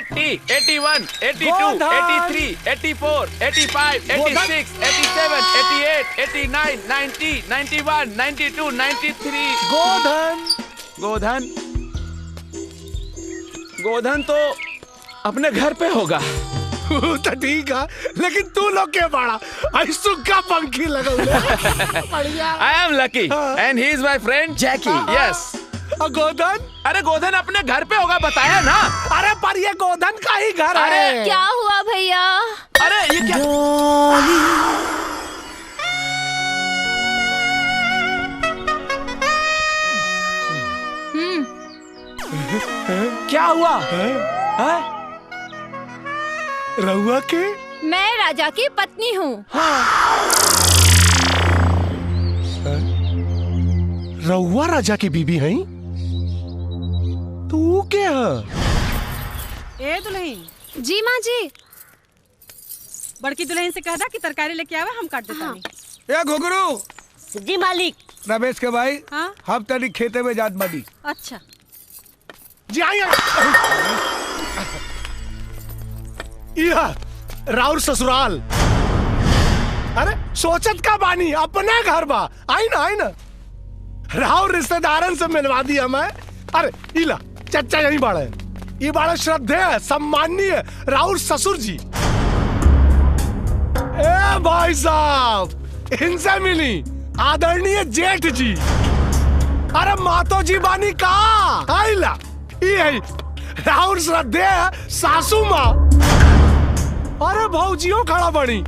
80, 81, 82, 83, 84, 85, 86, 87, 88, 89, 90, 91, 92, 93। गोधन गोधन तो अपने घर पे होगा। तो ठीक है, लेकिन तू लोग क्या बड़ा सुखा पंखी लगा। I am Lucky and he is my friend Jackie. Yes. गोधन? अरे गोधन अपने घर पे होगा, बताया ना। अरे पर ये गोधन का ही घर है। क्या हुआ भैया? अरे ये क्या? क्या हुआ? रहुआ के? मैं राजा की पत्नी हूँ। रहुआ राजा की बीबी है? तू क्या? ए दुल्हन। जी माँ जी। बड़की दुल्हन से कह दा कि तरकारी लेके आवे, हम काट देता नहीं। ए घुघरू। जी मालिक। रमेश के भाई। हाँ? हम तनी खेते में जात बानी। अच्छा जी आइए। राउर ससुराल। अरे सोचत का बानी, अपना घर बा। आई ना राउर रिश्तेदारन से मिलवा दिया मैं। अरे इला चचा यही बाड़ा है। ये बाड़ा श्रद्धेय सम्माननीय राउर ससुर जी। ए भाई साहब, इनसे मिली आदरणीय जेठ जी। अरे मातो जी बानी का आइला। ये राउर श्रद्धेय सासू माँ। अरे भौजियो खड़ा बड़ी।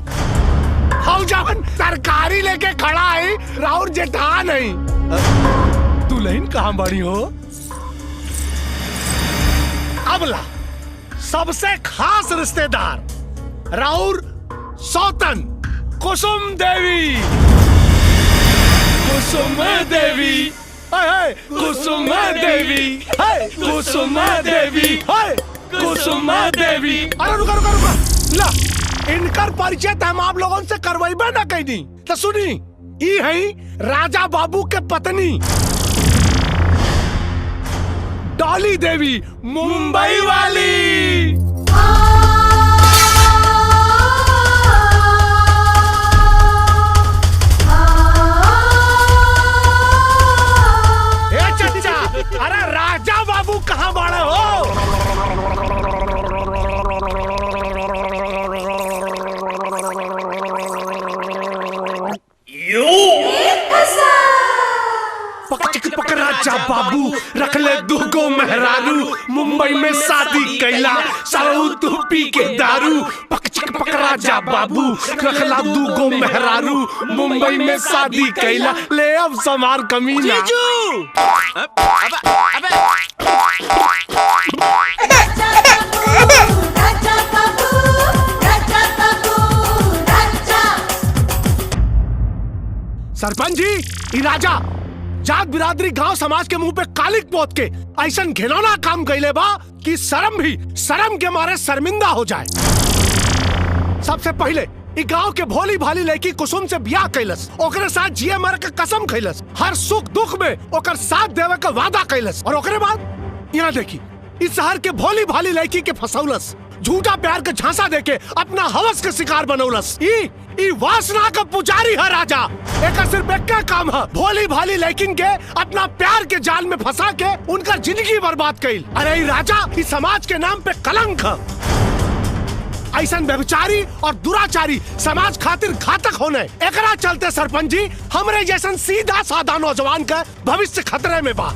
भौजावन तरकारी लेके खड़ा है, राउर जेठान है। दुल्हन कहाँ बड़ी हो? अबला सबसे खास रिश्तेदार राउर सौतन कुसुम देवी। कुसुम देवी, कुसुम देवी, कुसुम देवी, कुसुम देवी। अरे रुका ला, इनकर परिचय हम आप लोगों से करवाइबे ना कहीं। तो सुनी, ये है राजा बाबू के पत्नी डॉली देवी, मुंबई वाली। ए चचा, अरे राजा बाबू कहाँ बड़े हो? पक राजा बाबू रख ले दुगो मेहरारू, मुंबई में शादी कैला सारू तू पी के दारू। पक राजा बाबू रख ला दुगो मेहरारू, मुंबई में शादी कैला। ले अब समार कमीना। जीजू। सरपंच जी, राजा जात बिरादरी गांव समाज के मुंह पे कालिक पोत के ऐसन घिनौना काम कैले बा कि शर्म के मारे शर्मिंदा हो जाए। सबसे पहले इ गांव के भोली भाली लड़की कुसुम से ब्याह कैलस, ओकरे साथ जिए मर के कसम खैलस, हर सुख दुख में ओकर साथ देवे का वादा कैलस। और ओकरे बाद यहाँ देखी, इस शहर के भोली भाली लड़की के फसौलस, झूठा प्यार के झांसा देके अपना हवस के शिकार बनौलस। ई वासना का पुजारी है राजा। एक सिर्फ एक काम है, भोली भाली लड़किन के अपना प्यार के जाल में फंसा के उनका जिंदगी बर्बाद कइल। अरे राजा, इस समाज के नाम पे कलंक है। ऐसा व्यभिचारी और दुराचारी समाज खातिर घातक होने, एकरा चलते सरपंच जी हमरे जैसन सीधा साधा नौजवान का भविष्य खतरे में बा।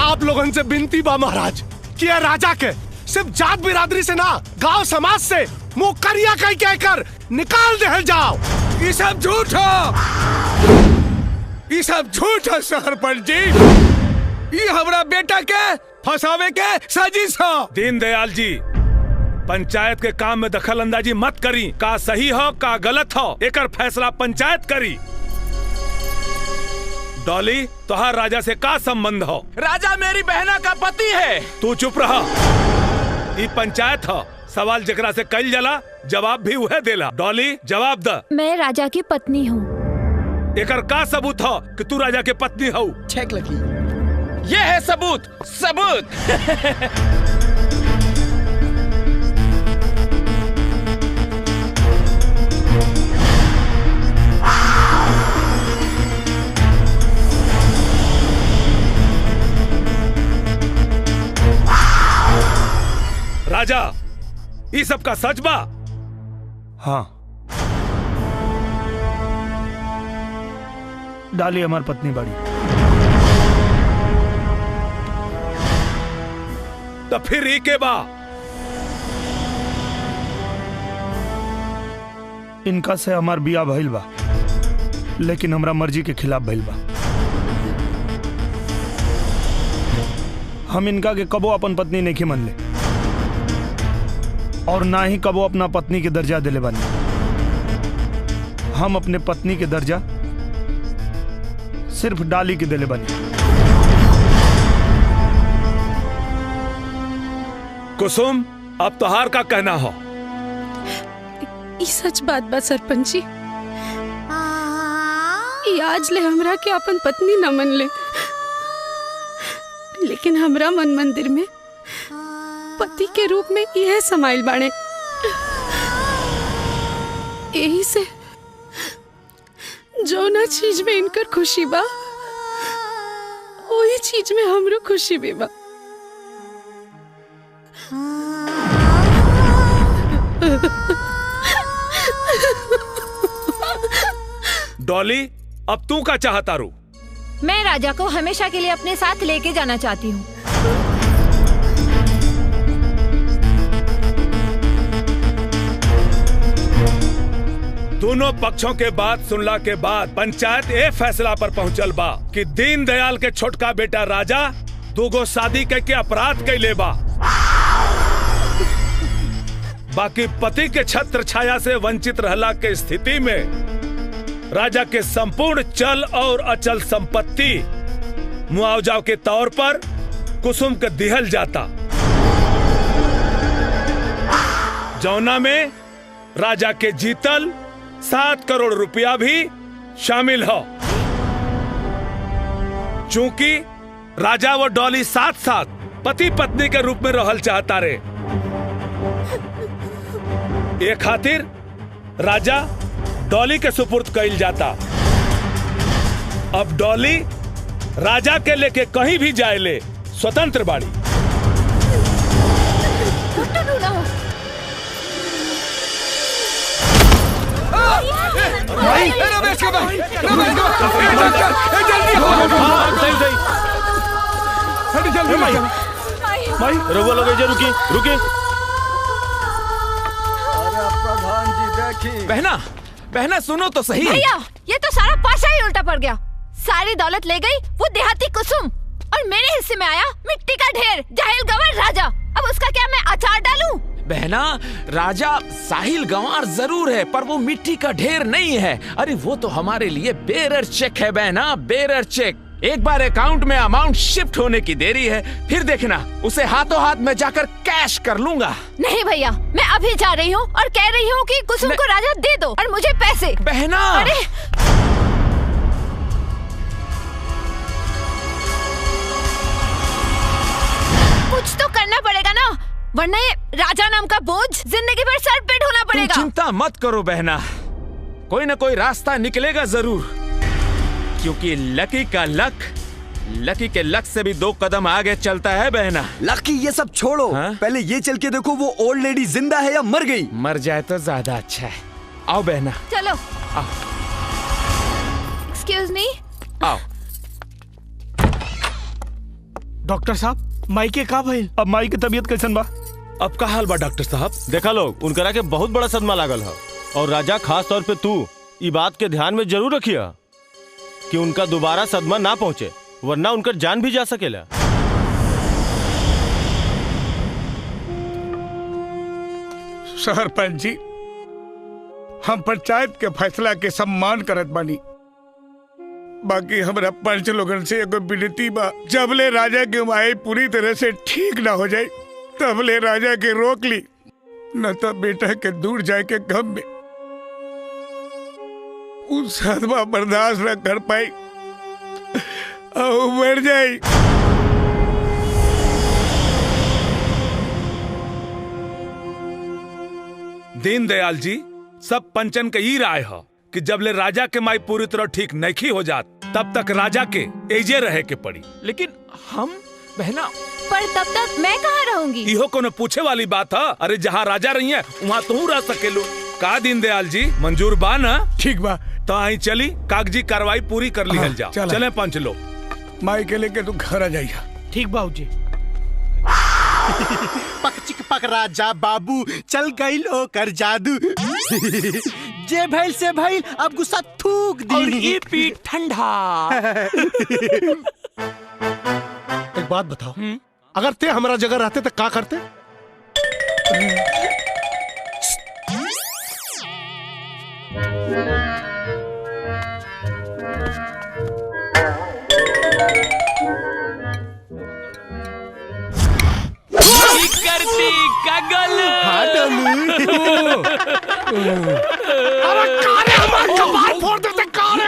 आप लोगन से विनती बा महाराज कि ये राजा के सिर्फ जात बिरादरी से ना, गांव समाज से मुंह करिया कह कहकर निकाल दे जाओ। ये सब झूठ है, ये सब झूठ है सरपंच जी। ये हमारा बेटा के फंसावे के साजिश है। दीनदयाल जी, पंचायत के काम में दखल अंदाजी मत करी। का सही हो का गलत हो, एकर फैसला पंचायत करी। डॉली, तोहार राजा से का संबंध हो? राजा मेरी बहना का पति है। तू चुप रहा। ये पंचायत हो, सवाल जकरा से कल जला जवाब भी वह देला। डॉली जवाब द। मैं राजा की पत्नी हूँ। एकर का सबूत हो कि तू राजा के पत्नी हो? चेक लगी। ये है सबूत। राजा ये सब का सच बा? हाँ, डाली हमार पत्नी बाड़ी। तो फिर ई के बा? इनका से हमार बिया भइल बा, लेकिन हमरा मर्जी के खिलाफ भइल बा। हम इनका के कबो अपन पत्नी नहीं मन ले, और ना ही कबो अपना पत्नी के दर्जा दिले बानी। हम अपने पत्नी के दर्जा सिर्फ डाली के दिले बानी। कुसुम, अब तोहार का कहना हो? ई सच बात बा सरपंच जी। ई आज ले हमरा के अपन पत्नी न मन ले, लेकिन हमरा मन मंदिर में पति के रूप में यह समाइल बाणे। यही से जो ना चीज में इनकर खुशी बा, वही चीज में हमरो खुशी भी बा। डॉली, अब तू का चाहता रू? मैं राजा को हमेशा के लिए अपने साथ लेके जाना चाहती हूँ। दोनों पक्षों के बात सुनला के बाद पंचायत ए फैसला पर पहुंचल बा कि दीनदयाल के छोटका बेटा राजा दूगो शादी के अपराध कैले बा। बाकी पति के छत्र छाया से वंचित रहला के स्थिति में राजा के संपूर्ण चल और अचल संपत्ति मुआवजा के तौर पर कुसुम के दिहल जाता, जौना में राजा के जीतल 7 करोड़ रुपया भी शामिल हो। चूंकि राजा व डॉली साथ साथ पति पत्नी के रूप में रहल चाहता रे, ये खातिर राजा डॉली के सुपुर्द कइल जाता। अब डॉली राजा के लेके कहीं भी जाए ले स्वतंत्र बाड़ी। रघुआ लोग रुकी रुकी। बहना बहना सुनो तो सही। भैया, ये तो सारा पाशा ही उल्टा पड़ गया। सारी दौलत ले गई वो देहाती कुसुम, और मेरे हिस्से में आया मिट्टी का ढेर जाहिल गंवार राजा। अब उसका क्या मैं अचार डालूं? बहना, राजा साहिल गंवार जरूर है, पर वो मिट्टी का ढेर नहीं है। अरे वो तो हमारे लिए बेरर चेक है बहना, बेरर चेक। एक बार अकाउंट में अमाउंट शिफ्ट होने की देरी है, फिर देखना उसे हाथों हाथ में जाकर कैश कर लूंगा। नहीं भैया, मैं अभी जा रही हूँ और कह रही हूँ कि कुसुम को राजा दे दो और मुझे पैसे। बहना, अरे कुछ तो करना पड़ेगा ना, वरना ये राजा नाम का बोझ जिंदगी भर सर पे ढोना पड़ेगा। तुम चिंता मत करो बहना, कोई ना कोई रास्ता निकलेगा जरूर, क्योंकि लकी के लक से भी 2 कदम आगे चलता है बहना। लकी ये सब छोड़ो, पहले ये चल के देखो वो ओल्ड लेडी जिंदा है या मर गई। मर जाए तो ज्यादा अच्छा है। आओ बहना, चलो। आओ। Excuse me. आओ। डॉक्टर साहब, माई के का भइल? अब माई की तबीयत कैसन बा? अब का हाल बा डॉक्टर साहब? देखा लोग, उनकरा के बहुत बड़ा सदमा लागल है, और राजा खास तौर पे तू ये बात के ध्यान में जरूर रखिया कि उनका दोबारा सदमा ना पहुंचे, वरना उनका जान भी जा सकेला। सरपंच जी, हम पंचायत के फैसला के सम्मान करत बानी, बाकी हमरा पंच लोगन से एगो विनती बा, जबले राजा के माई पूरी तरह से ठीक ना हो जाए तबले राजा के रोक ली, न तो बेटा के दूर जाए के गम में उस सदमा बर्दाश्त न कर पाई और मर जाए। दीनदयाल जी, सब पंचन के ई राय है कि जबले राजा के माई पूरी तरह ठीक नहीं हो जात तब तक राजा के एजे रहे के पड़ी। लेकिन हम बहना पर तब तक मैं कहाँ रहूंगी? इहो कोनो पूछे वाली बात है? अरे जहाँ राजा रही है वहाँ तू रह सकेलू का। दीनदयाल जी मंजूर बा ना? ठीक बा। तो आई चली कागजी कार्रवाई पूरी कर ली जाओ। चले पंच लोग। माई के लेके तू घर आ जाइया। ठीक बाबूजी। पक चिक पक राजा बाबू चल गई लो कर जादू। जे भइल से भइल अब गुस्सा थूक दी और ये पीठ ठंडा। एक बात बताओ, अगर ते हमारा जगह रहते तो क्या करते? करती कगल। अरे कारे हमारे कपाल फोड़ देते कारे।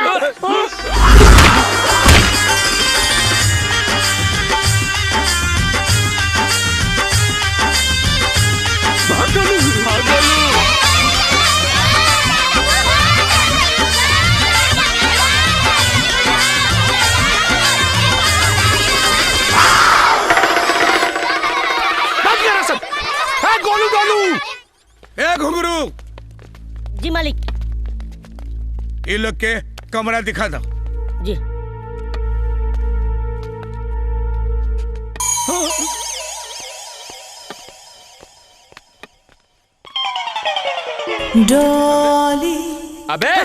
गोलू गोलू। ए घुंगरू जी मालिक। ये लोग के कमरा दिखा दो। जी। डॉली। अबे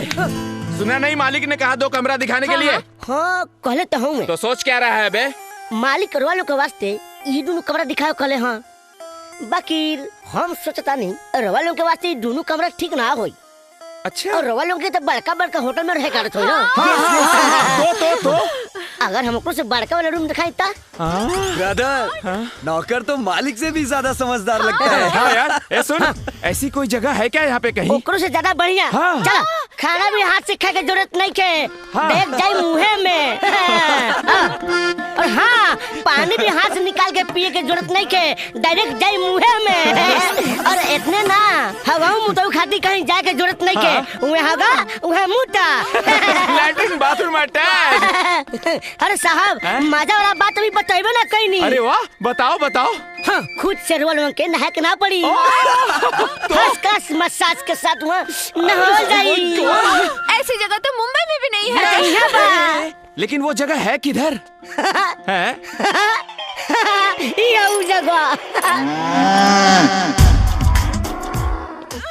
सुना नहीं, मालिक ने कहा 2 कमरा दिखाने के लिए। हाँ कहले तो हूँ मैं। तो सोच क्या रहा है बे? मालिक वालों के वास्ते ये दोनों कमरा दिखाओ कहले। हाँ बाकी हम सोचता नहीं रवा लोग के वास्ते दोनों कमरा ठीक ना होई। अच्छा। और रवा लोग के तो बड़का बड़का होटल में रह कर ना। तो अगर हमको से बड़का वाला रूम दिखाई ता। ब्रदर नौकर तो मालिक से भी ज्यादा समझदार लगता है। हाँ यार, ए सुन, ऐसी कोई जगह है क्या यहाँ पे कहीं? ओकरो से ज्यादा बढ़िया। हाँ। चला खाना भी हाथ से खाए के जरूरत नहीं के। हाँ। देख जाए मुँहे में। और हाँ पानी भी हाथ से निकाल के पिए के जरूरत नहीं के, डायरेक्ट जाए मुँहे में। और इतने ना हवाओं मुताऊ खाती कहीं जाए के जरूरत नहीं के। उहे हगा उहे मुता। Latrine bathroom attach. अरे साहब मजा वाला बात अभी बताइबे ना कहीं नहीं। अरे वाह, बताओ बताओ। हाँ, खुद से रोल के नहा के ना पड़ी। फर्स्ट क्लास मसाज के साथ वहाँ नहा जाई। ऐसी जगह तो मुंबई में भी नहीं है। लेकिन वो जगह है किधर? है? ये जगह।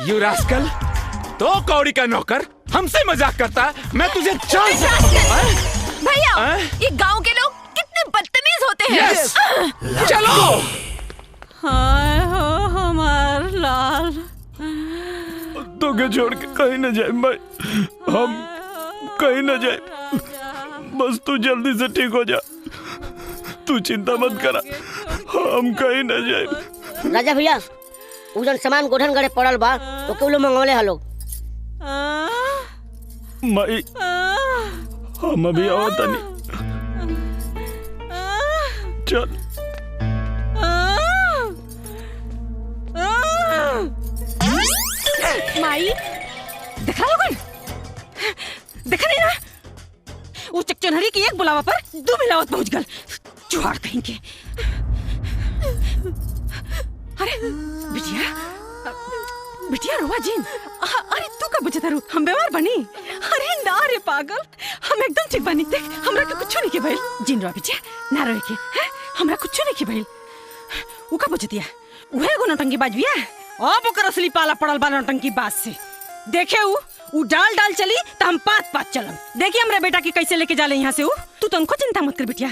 यू रास्कल, तो कौड़ी का नौकर हमसे मजाक करता। मैं तुझे जान से। भैया ये गांव के लोग कितने बदतमीज होते हैं। Yes. चलो। हाय हो हमार लाल। तो के छोड़ के कहीं न जाए भाई, हम कहीं न जाए। बस तू जल्दी से ठीक हो जा। तू चिंता मत करा, हम कहीं न जाए। राजा भैया उजन सामान गोधन गड़े पड़ल बा तो केवलो मंगवले हलो। माई हम अभी आवत नहीं। चल। माई देखा लोगन, देखा नहीं ना वो चकचनहरी की एक बुलावा पर 2 मिलावट पहुंच गल। जुआड़ कहीं के। अरे बिटिया बिटिया रोवा जीन। अरे तू का बुझता रू हम बीमार बनी? अरे ना रे पागल, हम एकदम ठीक बनी। देख हमरा के कुछ नहीं के भइल। जीन रो बिटिया ना रोए के। हमरा कुछ नहीं के भइल। ऊ का बुझतिया उहे एगो नौटंकी बाज बिया। अब ओकर असली पाला पड़ल बा नौटंकी बाज से। देखे ऊ डाल डाल चली तो हम 5-5 चलम। देखिए हमरे बेटा की कैसे लेके जाले यहाँ से। ऊ तू तो उनको चिंता मत कर बिटिया।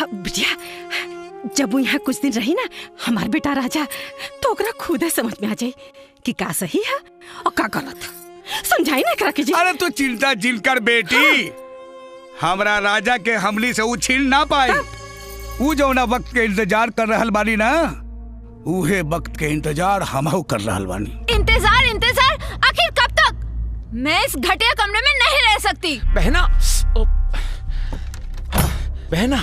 बिटिया जब वो यहाँ कुछ दिन रही ना हमार बेटा राजा, तो ओकरा खुदे समझ में आ जाए कि का सही है और का गलत। समझाई ना करा कीजिए। अरे तू चिंता जिन कर बेटी। हमरा राजा के हमली से वो छीन ना पाई। वो जो ना वक्त के इंतजार कर रहल बानी ना, उहे वक्त के इंतजार हमहू कर रहल बानी। इंतजार इंतजार आखिर कब तक? मैं इस घटिया कमरे में नहीं रह सकती। बहना,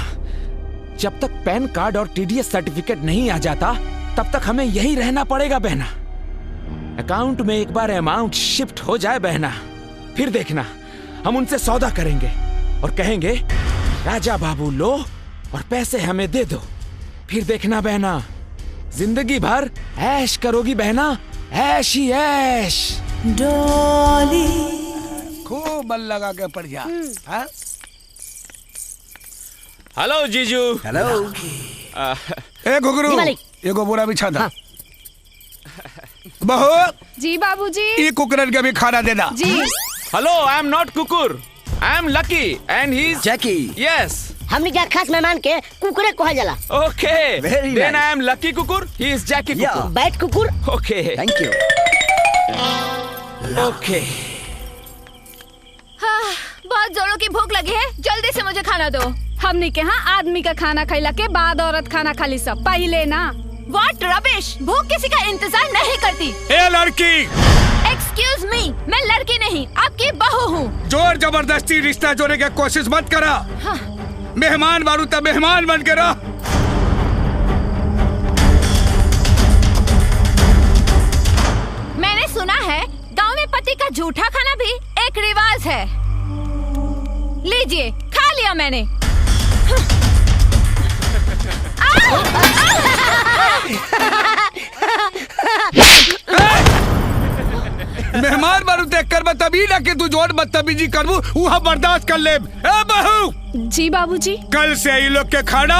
जब तक पैन कार्ड और टीडीएस सर्टिफिकेट नहीं आ जाता तब तक हमें यहीं रहना पड़ेगा बहना। अकाउंट में एक बार अमाउंट शिफ्ट हो जाए बहना, फिर देखना हम उनसे सौदा करेंगे और कहेंगे राजा बाबू लो और पैसे हमें दे दो। फिर देखना बहना, जिंदगी भर ऐश करोगी बहना, ऐश ही ऐश। डोली खूब बल लगा के पड़ जा। हेलो जीजू। हेलो। ए घुघरू, एगो बोरा बिछा दा। बहू जी बाबूजी। ये कुकरन के भी खाना देना। जी। हेलो, आई एम नॉट कुकुर, I am Lucky and he is Jacky. Yes. हमने क्या खास मेहमान के कुकुरे कहा जाला। Okay, Very then nice. I am Lucky कुकुर, ही इज जैकी कुकुर। बैट कुकुर। Okay, thank you. ओके। हाँ, बहुत जोरों की भूख लगी है, जल्दी से मुझे खाना दो। हमने के यहाँ आदमी का खाना खैला के बाद औरत खाना खाली सब पहले ना। What rubbish! भूख किसी का इंतजार नहीं करती। ए लड़की, Excuse me, मैं लड़की नहीं, आपकी बहू हूँ। जोर जबरदस्ती रिश्ता जोड़ने की कोशिश मत करा। हाँ। मेहमान बारू तब मेहमान बन के रह। मैंने सुना है गांव में पति का जूठा खाना भी एक रिवाज है। लीजिए, खा लिया मैंने। मेहमान बारू देख कर बतबी ना कि तू जोर बदतमीजी करबू, वहाँ बर्दाश्त कर ले। ए बहू। जी बाबूजी। कल से ये लोग के खाना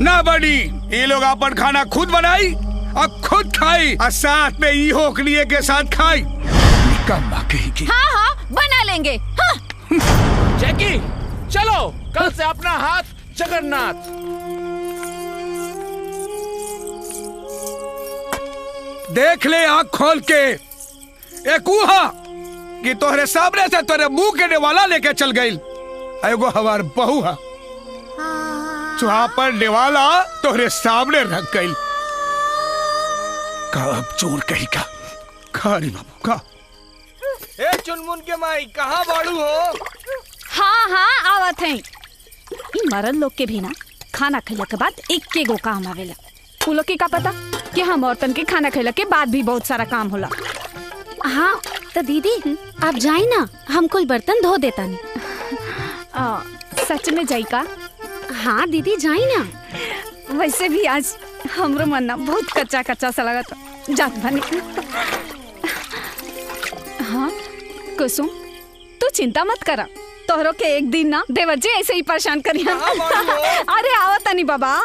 ना बनी, ये लोग अपन खाना खुद बनाई और खुद खाई और साथ में ये होकलिए के साथ खाई। निकम्मा कहेगी। हाँ हाँ, बना लेंगे। हाँ। जैकी, चलो कल से अपना हाथ जगन्नाथ। देख ले आँख खोल के, एक उहा कि तोहरे सामने से तोरे मुंह के नेवाला लेके चल गई। एगो हमार बहू है, पर नेवाला तोहरे सामने रख गई। कब चोर कही का खारी बाबू का। ए चुनमुन के माई, कहाँ बाड़ू हो? हाँ हाँ, आवत है। इन मरद लोग के भी ना खाना खैला के बाद एक गो काम आवेला। उ लोग के का पता कि हम औरतन के खाना खैला के बाद भी बहुत सारा काम होला। हाँ तो दीदी आप जाई ना, हम कुल बर्तन धो देता नहीं। सच में जाई का? हाँ दीदी जाई ना। वैसे भी आज हमरो मन ना बहुत कच्चा कच्चा सा लगा था। जात बनी। हाँ कुसुम, तू चिंता मत करा, तोहरो के एक दिन ना देवर जी ऐसे ही परेशान करिया। अरे आओ तनी बाबा।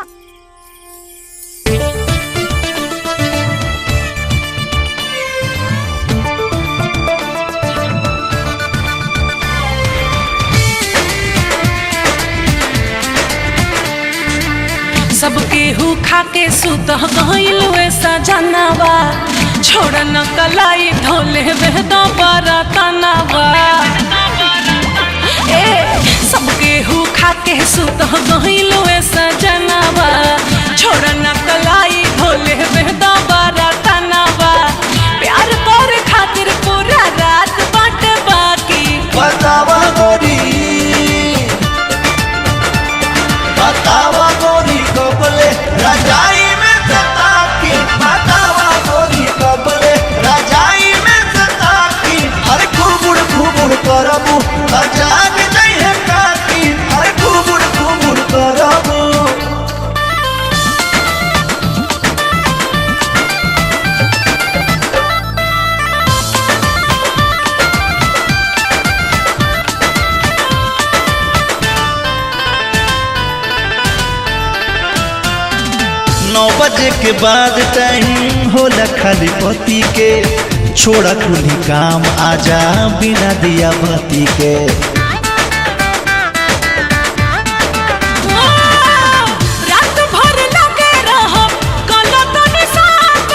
सबके हु खाके सुत गइल वैसा जानवा, छोड़ न कलाई ढोले बेद बरतनवा। ए सबके हु खाके सुत गइल वैसा जानवा, छोड़ न कलाई ढोले बेद बरतनवा। प्यार तोरे खातिर पूरा रात बाटे बाकी। बतावा गोरी, बतावा गोरी कबले रजाई में सता की। बतावा गोरी कबले रजाई में सता की। अरे घुमुड़ घुमुड़ करबू जाग नहीं है काकी। अरे घुमुड़ घुमुड़ करबू। नौ बजे के बाद टाइम होला खाली पति के। छोड़ा कुली काम आजा बिना दिया बत्ती के। रात भर लगे रहो गलत निशान,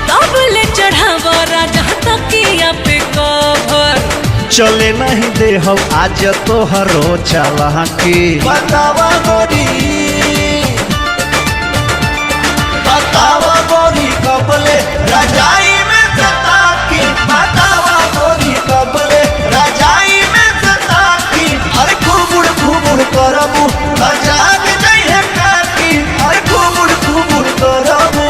तब ले चढ़ाव राजा तकिया पे कवर। चले नहीं दे हम आज तोहरो चला की। बतावा गोरी, बतावा गोरी कबले रजाई में सता की। बतावा गोरी कबले रजाई में सता की। अरे घुमुड़ घुमुड़ करबू जाग नहीं है काकी। अरे घुमुड़ घुमुड़ करबू।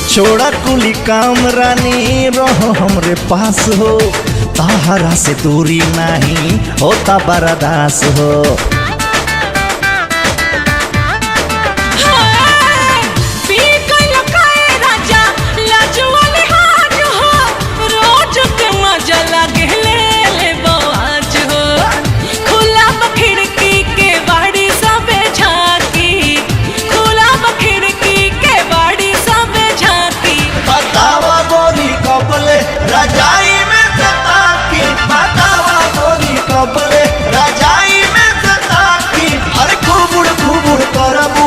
छोड़ा कुली काम रानी रहो हमरे पास हो, ताहरा से दूरी नहीं होता बर्दाश्त हो। रजाई में सता की बतावा गोरी कबले, रजाई में सता की हर खूबुड़ खूबुड़ करबू,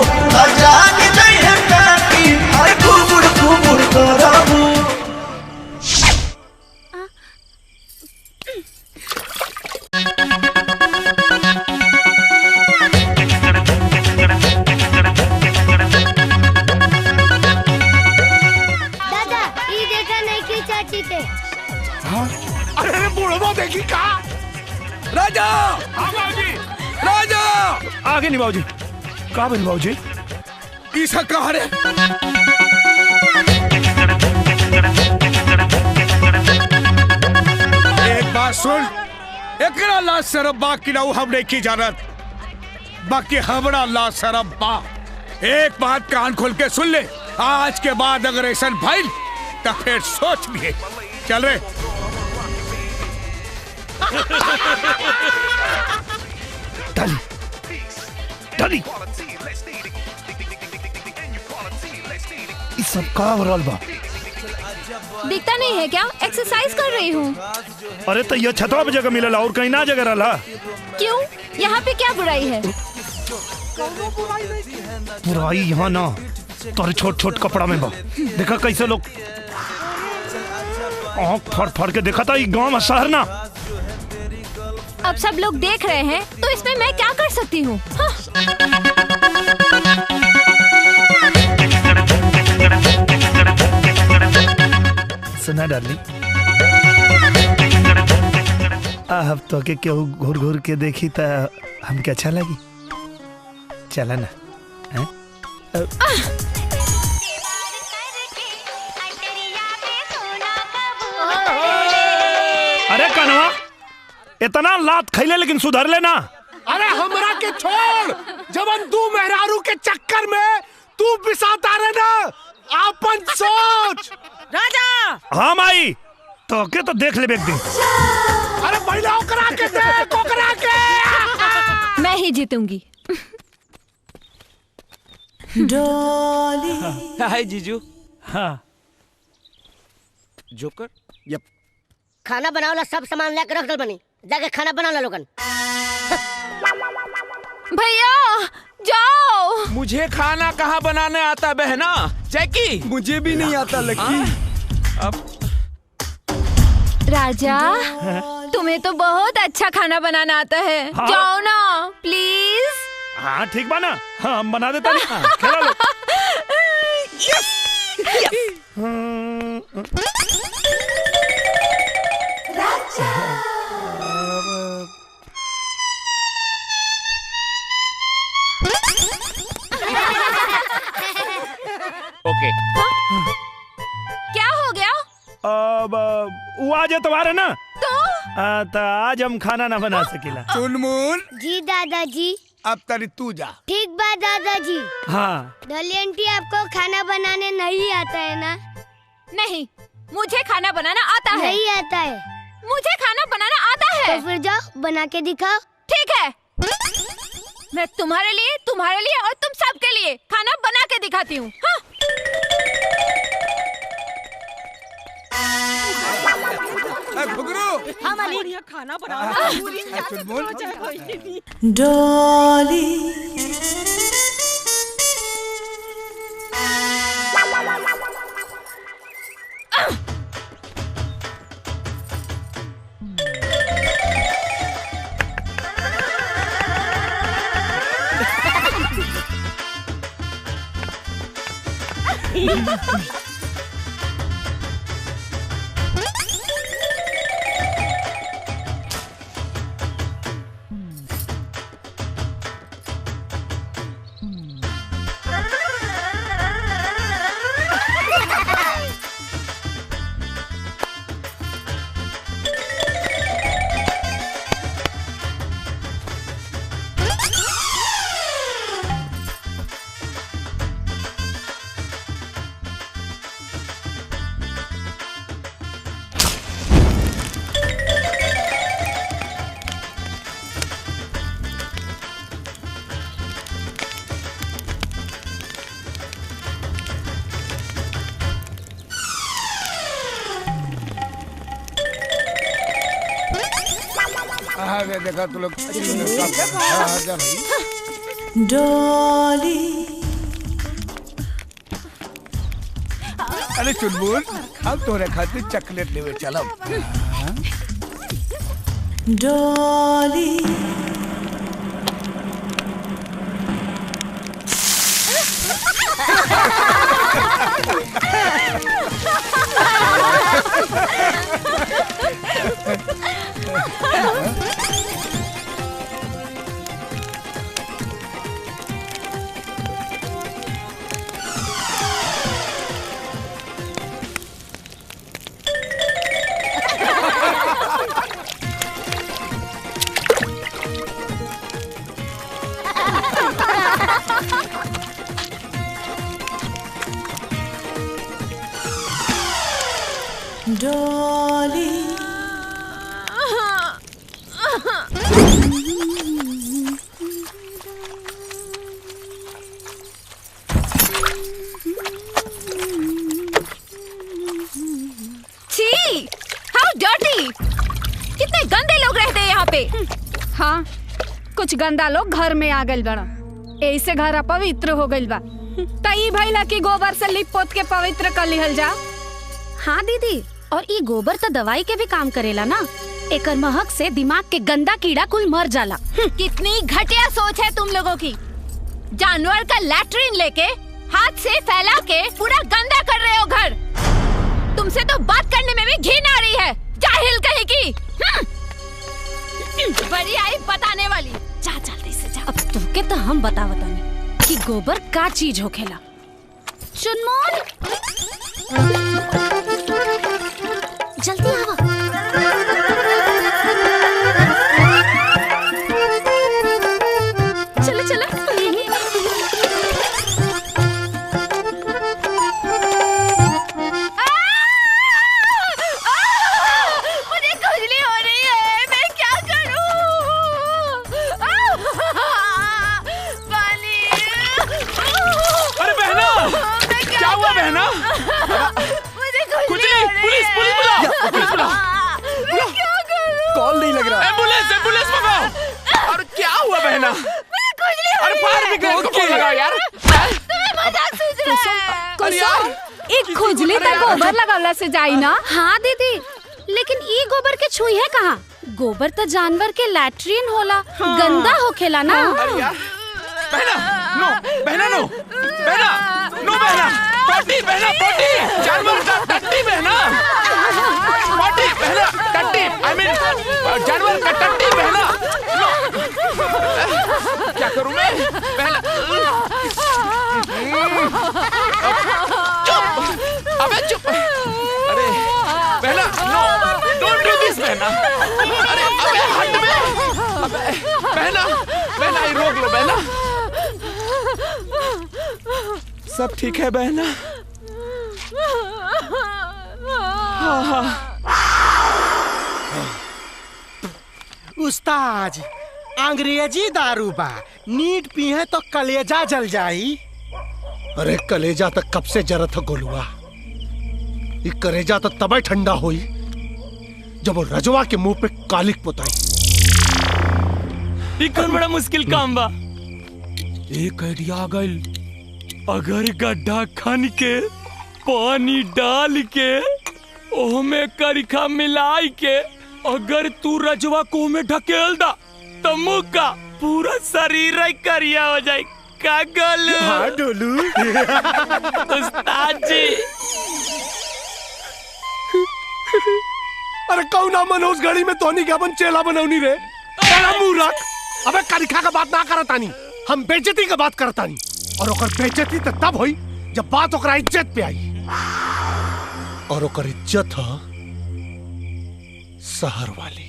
जाग जाई है काकी हर खूबुड़ खूबुड़ करबू। दादा ये देखा नहीं की चाची थे। अरे बुढ़वा देखी का राजा बाबूजी राजा आगे नहीं बाबूजी। कहा बन बाबूजी ईसा कहा रे? एक बात सुन, एकरा ला शरब बा की ना हम नहीं की जानत, बाकी हमरा ला शरब बा। एक बात कान खोल के सुन ले, आज के बाद अगर ऐसा भइल तो फिर सोच लिए। चल रे डाली डाली इस सब का हो रहल बा? दिखता नहीं है क्या? एक्सरसाइज कर रही हूँ। अरे तो ये छतवा पे जगह मिलेला और कहीं ना जगह रहला। क्यों? यहाँ पे क्या बुराई है? बुराई यहाँ ना तोरे छोट छोट कपड़ा में बा। देखा कैसे लोग आँख फाड़ फाड़ के देखा था। ये गाँव में शहर ना। अब सब लोग देख रहे हैं तो इसमें मैं क्या कर सकती हूँ? सुना डार्लिंग, अब तो के केहू घूर घूर के देखी तो हमके अच्छा लगी। चला ना हैं? अरे कनवा इतना लात खैले लेकिन सुधर लेना। अरे हमरा के छोड़, जबन तू मेहरारू के चक्कर में तू पिसाता रहे ना, आपन सोच। राजा हाँ माई तो के तो देख ले एक दिन। अरे महिलाओं करा के देख, करा के मैं ही जीतूंगी। डॉली हाय जीजू। हाँ जोकर। यप खाना बनावला सब सामान लेकर रख दल बनी, जाके खाना बना ला लोगन। भैया जाओ। मुझे खाना कहाँ बनाने आता बहना? जैकी मुझे भी नहीं आता लकी। अब राजा तुम्हें तो बहुत अच्छा खाना बनाना आता है। हाँ? जाओ ना प्लीज। हाँ ठीक बा ना। हाँ हम बना देता नहीं। खेला लो। ओके। क्या हो गया? अब वो आज एतवार है ना तो आज हम खाना ना बना सकेला। चुनमुन जी दादाजी। अब तरी तू जा। ठीक बात दादाजी। हाँ डॉली आंटी आपको खाना बनाने नहीं आता है ना? नहीं, मुझे खाना बनाना आता है। नहीं आता है? मुझे खाना बनाना आता है। तो फिर जाओ बना के दिखाओ। ठीक है, मैं तुम्हारे लिए और तुम सबके लिए खाना बना के दिखाती हूँ। हाँ? घुघरू हाँ बढ़िया खाना बनाओ। डॉली आगे देखा तू लोग जा भाई। डॉली अरे चुनबुल हम तोरे खातिर चॉकलेट लेवे चलब। डॉली डॉली छी, how dirty! कितने गंदे लोग रहते हैं यहाँ पे। हाँ, कुछ गंदा लोग घर में आ गइल बड़ा, ऐसे घर अपवित्र हो गइल बा। तई भइला कि गोबर से लिप पोत के पवित्र कर लिहल जा। हाँ दीदी, और ये गोबर तो दवाई के भी काम करेला ना। एकर महक से दिमाग के गंदा कीड़ा कुल मर जाला। कितनी घटिया सोच है तुम लोगों की। जानवर का लैट्रिन लेके हाथ से फैला के पूरा गंदा कर रहे हो घर। तुमसे तो बात करने में भी घिन आ रही है, जाहिल कहीं की। बड़ी आई बताने वाली। जा जल्दी से जा। अब तुमके तो हम बतावतानी कि गोबर का चीज होखेला। चुनमोन जल्दी आवा। चलो चलो। मुझे खुजली हो रही है, मैं क्या करूं? पानी। अरे बहना, क्या हुआ बहना? खुजली पुलिस बुलाओ, पुलिस बुलाओ। मैं क्या करूं? कॉल नहीं लग रहा। एम्बुलेंस मंगाओ। और क्या हुआ बहना? अरे फायर ब्रिगेड को फोन लगाओ यार। तुम्हें मजाक सूझ रहा है। अरे यार, एक खुजली तक गोबर लगावला से जाई ना। हाँ दीदी, लेकिन ई गोबर के छुई है कहाँ? गोबर तो जानवर के लैट्रिन होला, गंदा होखेला ना। अरे यार, बहना नो, बहना नो, बहना नो, बहना पॉटी, बहना पॉटी, जानवर का टट्टी बहना, पॉटी बहना, टट्टी, आई मीन जानवर का टट्टी बहना। क्या करूं मैं बहना? चुप, अबे चुप। अरे बहना नो, डोंट डू दिस बहना। अरे अबे हट में, अबे बहना, बहना ये रोक लो बहना। सब ठीक है बहना? हाँ हाँ। उस्ताद, अंग्रेजी दारू बा, नीट पीहे तो कलेजा जल जाई। अरे कलेजा तक कब से जरत है गोलुआ। ये कलेजा तो तब ठंडा हुई जब वो रजवा के मुंह पे कालिक पुताई। ये कौन बड़ा मुश्किल काम बा। एक आइडिया आ गइल। अगर गड्ढा खन के पानी डाल के ओमे करिखा मिलाई के अगर तू रजवा को में ढकेल दा तो मुँह का पूरा शरीर करिया हो जाए। का गोलू? हाँ डोलू। उस्ताद जी। अरे कौना मनोज गाड़ी में तोनी के अपन चेला बनौनी रे। मुंह रख। अबे करिखा का बात ना करतानी, हम बेइज्जती का बात करतानी। और ओकर बेइज्जती तो तब हुई जब बात ओकरा इज्जत पे आई। और ओकर इज्जत है शहर वाली।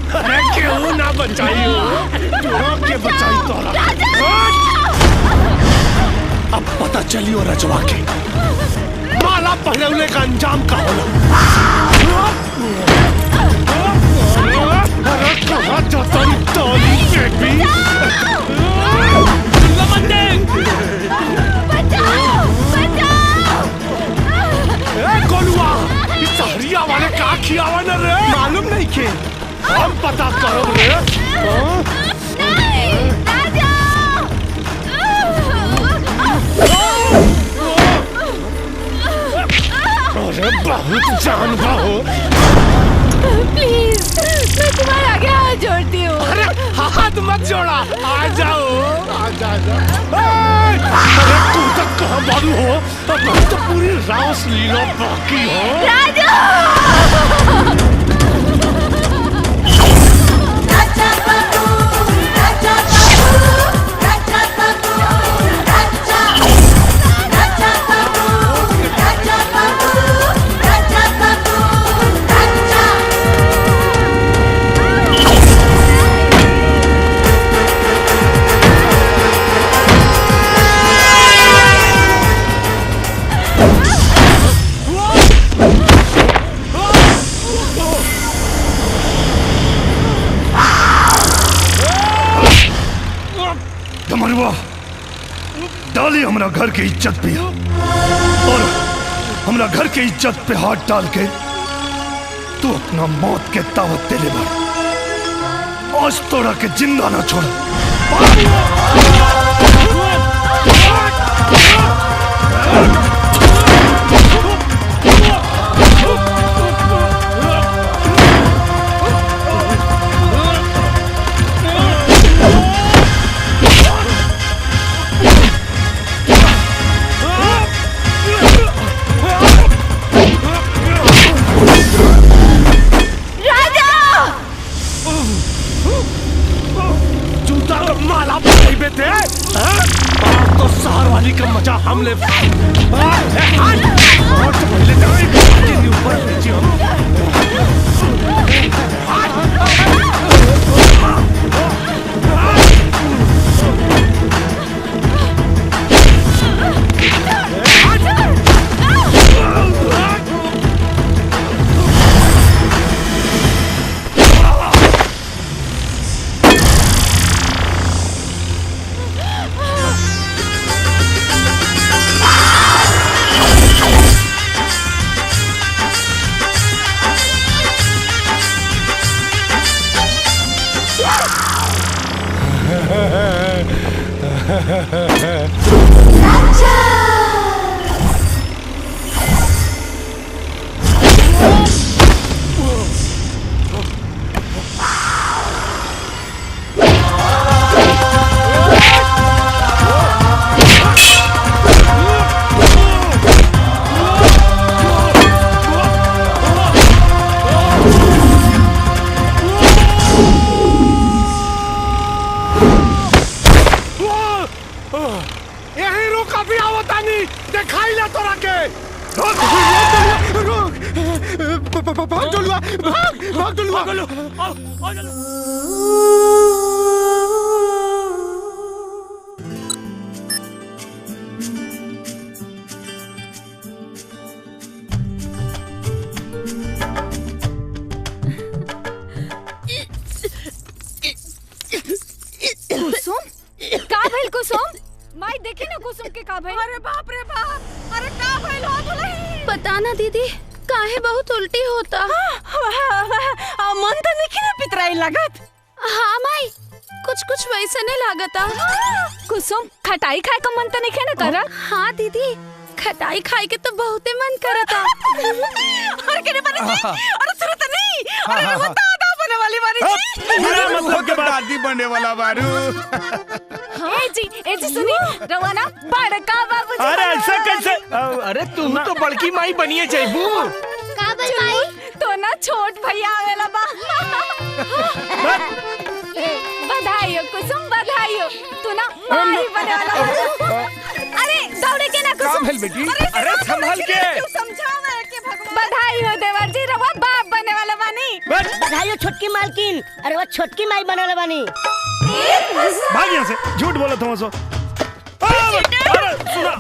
अरे क्यों ना बचाई हो? के बचाई तोरा। अब पता चली हो रजवा के माला पहनने का अंजाम का होला। अरे कहाँ जाता है टोली बेबी? का खियावा न रे? मालूम नहीं के। हम पता करो रे। हाँ? अरे बहुत जानवा हो। प्लीज मैं तुम्हारे आगे हाथ जोड़ती हूँ। अरे हाथ मत जोड़ा, आ जाओ, आ जाओ। अरे तू तक कहाँ बालू हो? अब तो पूरी रास लीला बाकी हो। राजा! डमरुआ डाली हमरा घर के इज्जत पे और हमरा घर के इज्जत पे हाथ डाल के तू अपना मौत के दावत दे ले भाई। आज तोड़ा के जिंदा ना छोड़। तो शहर वाली का मजा हम ले। पता ना दीदी काहे बहुत उल्टी होता। मन तो नहीं ना पितराई लागत। हाँ माई कुछ कुछ वैसे नहीं लागता। कुसुम खटाई खाए का मन तो नहीं ना करा? हाँ दीदी खटाई खाए के तो बहुते मन करता। और केने बने जी? और सुरत नहीं। अरे वो दादा बने वाली बारी जी। मेरा मतलब के दादी बने वाला बारू। ए जी सुनी रवाना बड़का बाबू। अरे ऐसा कैसे? अरे तू तो बड़की माई बनिए जाइबू। का बल माई? तो ना छोट भैया आवेला बा। बधाई हो कुसुम बधाई हो। तू ना माई बने वाला। अरे दौड़े के ना कुसुम। का भेल बेटी? अरे संभल के। समझावे के भगवान। बधाई हो देवर जी रवा बाप बने वाला बानी। बधाई हो छोटकी मालकिन। अरे वो छोटकी माई बने वाला बानी। भाग यहाँ से झूठ बोला तुम सो। अरे सुना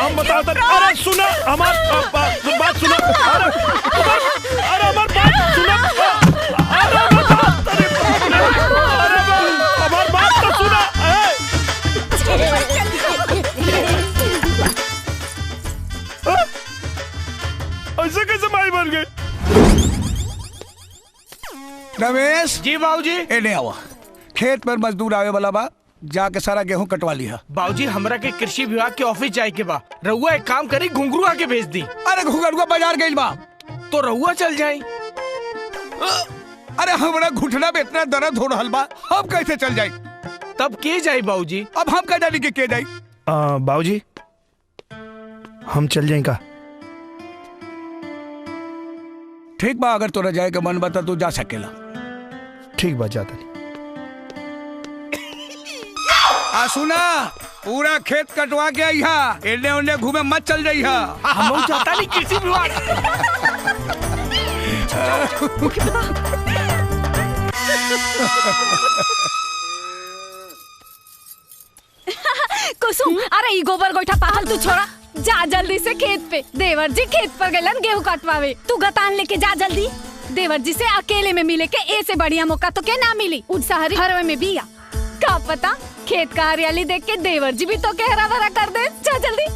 हम बताओ तो। अरे सुना हमार बात सुना। अरे हमार बात सुना। अरे हमार बात तो सुना। ऐसे कैसे माई बन गई? रमेश जी बाबूजी। एने आवा, खेत पर मजदूर आवे वाला बा, जाके सारा गेहूं कटवा लिया। बाबूजी हमरा के कृषि विभाग के ऑफिस जाए के बा, रहुआ एक काम करी घुंघरुआ के भेज दी। अरे घुंघरुआ बाजार गइल बा तो रहुआ चल जाए। अरे हमरा घुटना में इतना दर्द हो रहल बा, हम कैसे चल जाई? तब के जाई बाबूजी? अब हम कह जानी के जाई? बाबूजी हम चल जाए का? ठीक बा, अगर तोरा जाए के मन बता तू जा सकेला। ठीक बा, जाता नहीं। सुना, पूरा खेत कटवा के आई हा, एने ओने घूमे मत चल जाई हा। हम चाहता नहीं कृषि विभाग। कुसुम, अरे ई गोबर गोइठा पागल तू छोड़ा, जा जल्दी से खेत पे। देवर जी खेत पर गलन गेहूं कटवावे, तू गतान लेके जा जल्दी। देवर जी से अकेले में मिले के ऐसे बढ़िया मौका तो क्या ना मिली। उन शहरी हरवे में भी क्या पता, खेत का हरियाली देख के देवर जी भी तो के हरा भरा कर दे। जा जल्दी।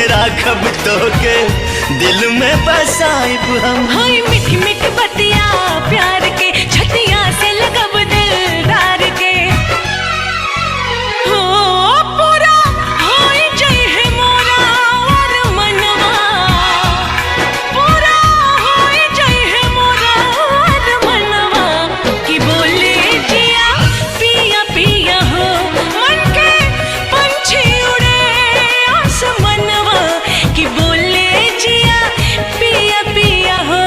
राखब तो के दिल में बसाइब हम। हाय मीठी मीठी बतिया प्यार के छतिया से लगब दिलदार के। हो पूरा होई जई है मोरा और मनवा, पूरा होई जई है मोरा और मनवा कि बोले जिया पिया पिया हो मन के पंछी उड़े आसमनवा कि बोले जिया पिया पिया हो।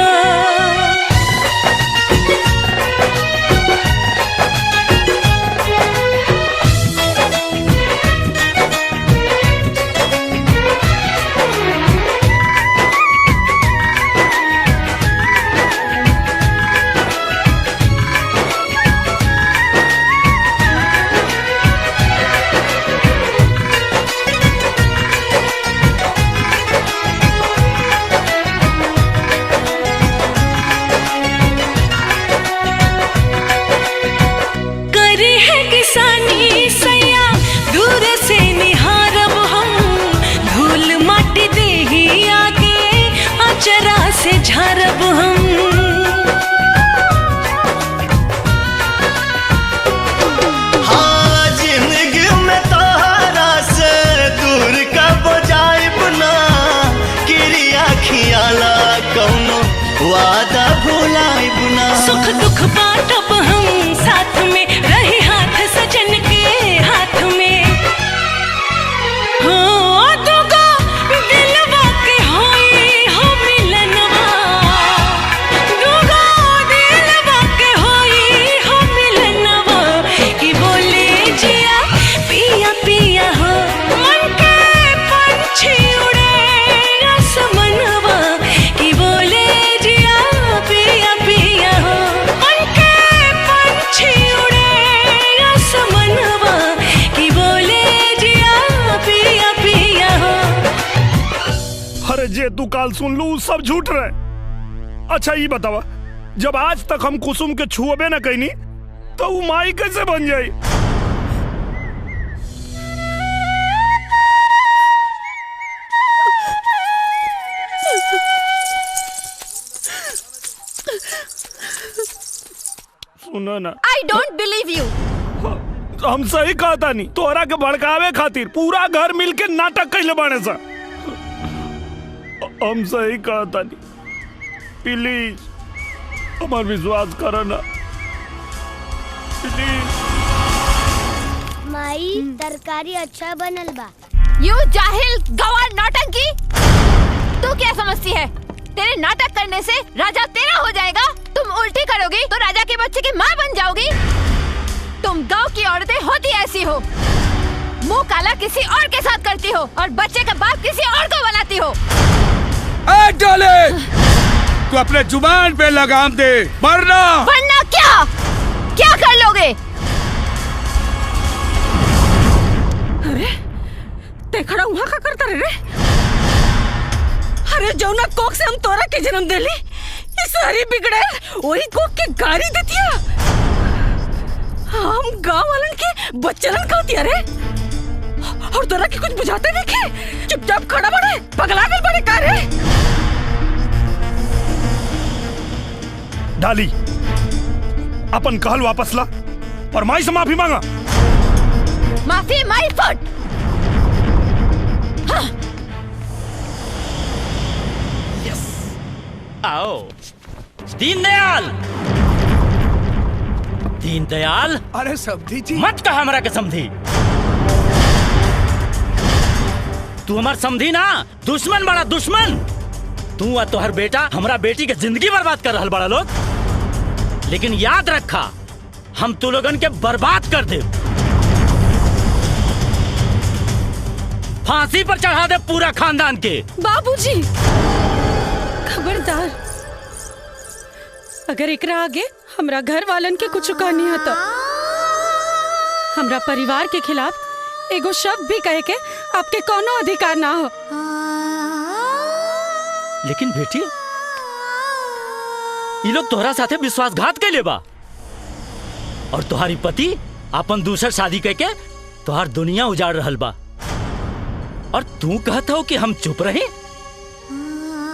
अरे जे तू काल सुन लू सब झूठ रहे। अच्छा ये बतावा, जब आज तक हम कुसुम के छुअबे न कईनी तो वो माई कैसे बन जाई? सुनो ना, आई डोंट बिलीव यू। हम सही कहा था नहीं, तोरा के भड़कावे खातिर पूरा घर मिलके नाटक कैले बाने सा। हम सही कहा था नहीं, प्लीज हमार विश्वास करो ना प्लीज। माई तरकारी अच्छा बनल बा। यू जाहिल गवार नौटंकी, तू क्या समझती है? तेरे नाटक करने से राजा तेरा हो जाएगा। तुम उल्टी करोगी तो राजा के बच्चे की माँ बन जाओगी। तुम गांव की औरतें होती ऐसी हो, मुंह काला किसी और के साथ करती हो और बच्चे का बाप किसी और को बनाती हो। डाले तू अपने जुबान पे लगाम दे, वरना क्या कर लोगे? अरे ते खड़ा वहाँ का करता रे? अरे जौना कोक से हम तोरा के जन्म देली, ये सारी बिगड़े वही कोक के गाड़ी देतिया। हम गांव वालन के बच्चलन कहतिया रे, और तोरा के कुछ बुझाते नहीं के? चुपचाप खड़ा बड़े, पगला गल बड़े का रे? डाली अपन कहल वापस ला और माई से माफी मांगा। माफी माई फुट। हाँ। यस, आओ दीनदयाल। दीनदयाल, अरे समधी जी मत कहा हमरा के समधी। तू हमार समधी ना, दुश्मन बड़ा दुश्मन। तू और तोहर बेटा हमरा बेटी के जिंदगी बर्बाद कर रहल बड़ा लोग। लेकिन याद रखा, हम तू लोगन के बर्बाद कर दे, फांसी पर चढ़ा दे पूरा खानदान के। बाबूजी खबरदार, अगर एकरा आगे हमरा घर वालन के कुछ कहनी है तो हमरा परिवार के खिलाफ एगो शब्द भी कहे के आपके कोनो अधिकार ना हो। लेकिन बेटी, ये लोग तोहरा साथे विश्वासघात कैले बा और तुम्हारी पति अपन दूसर शादी करके तोहार दुनिया उजाड़ रहल बा, और तू कहता हो कि हम चुप रहे?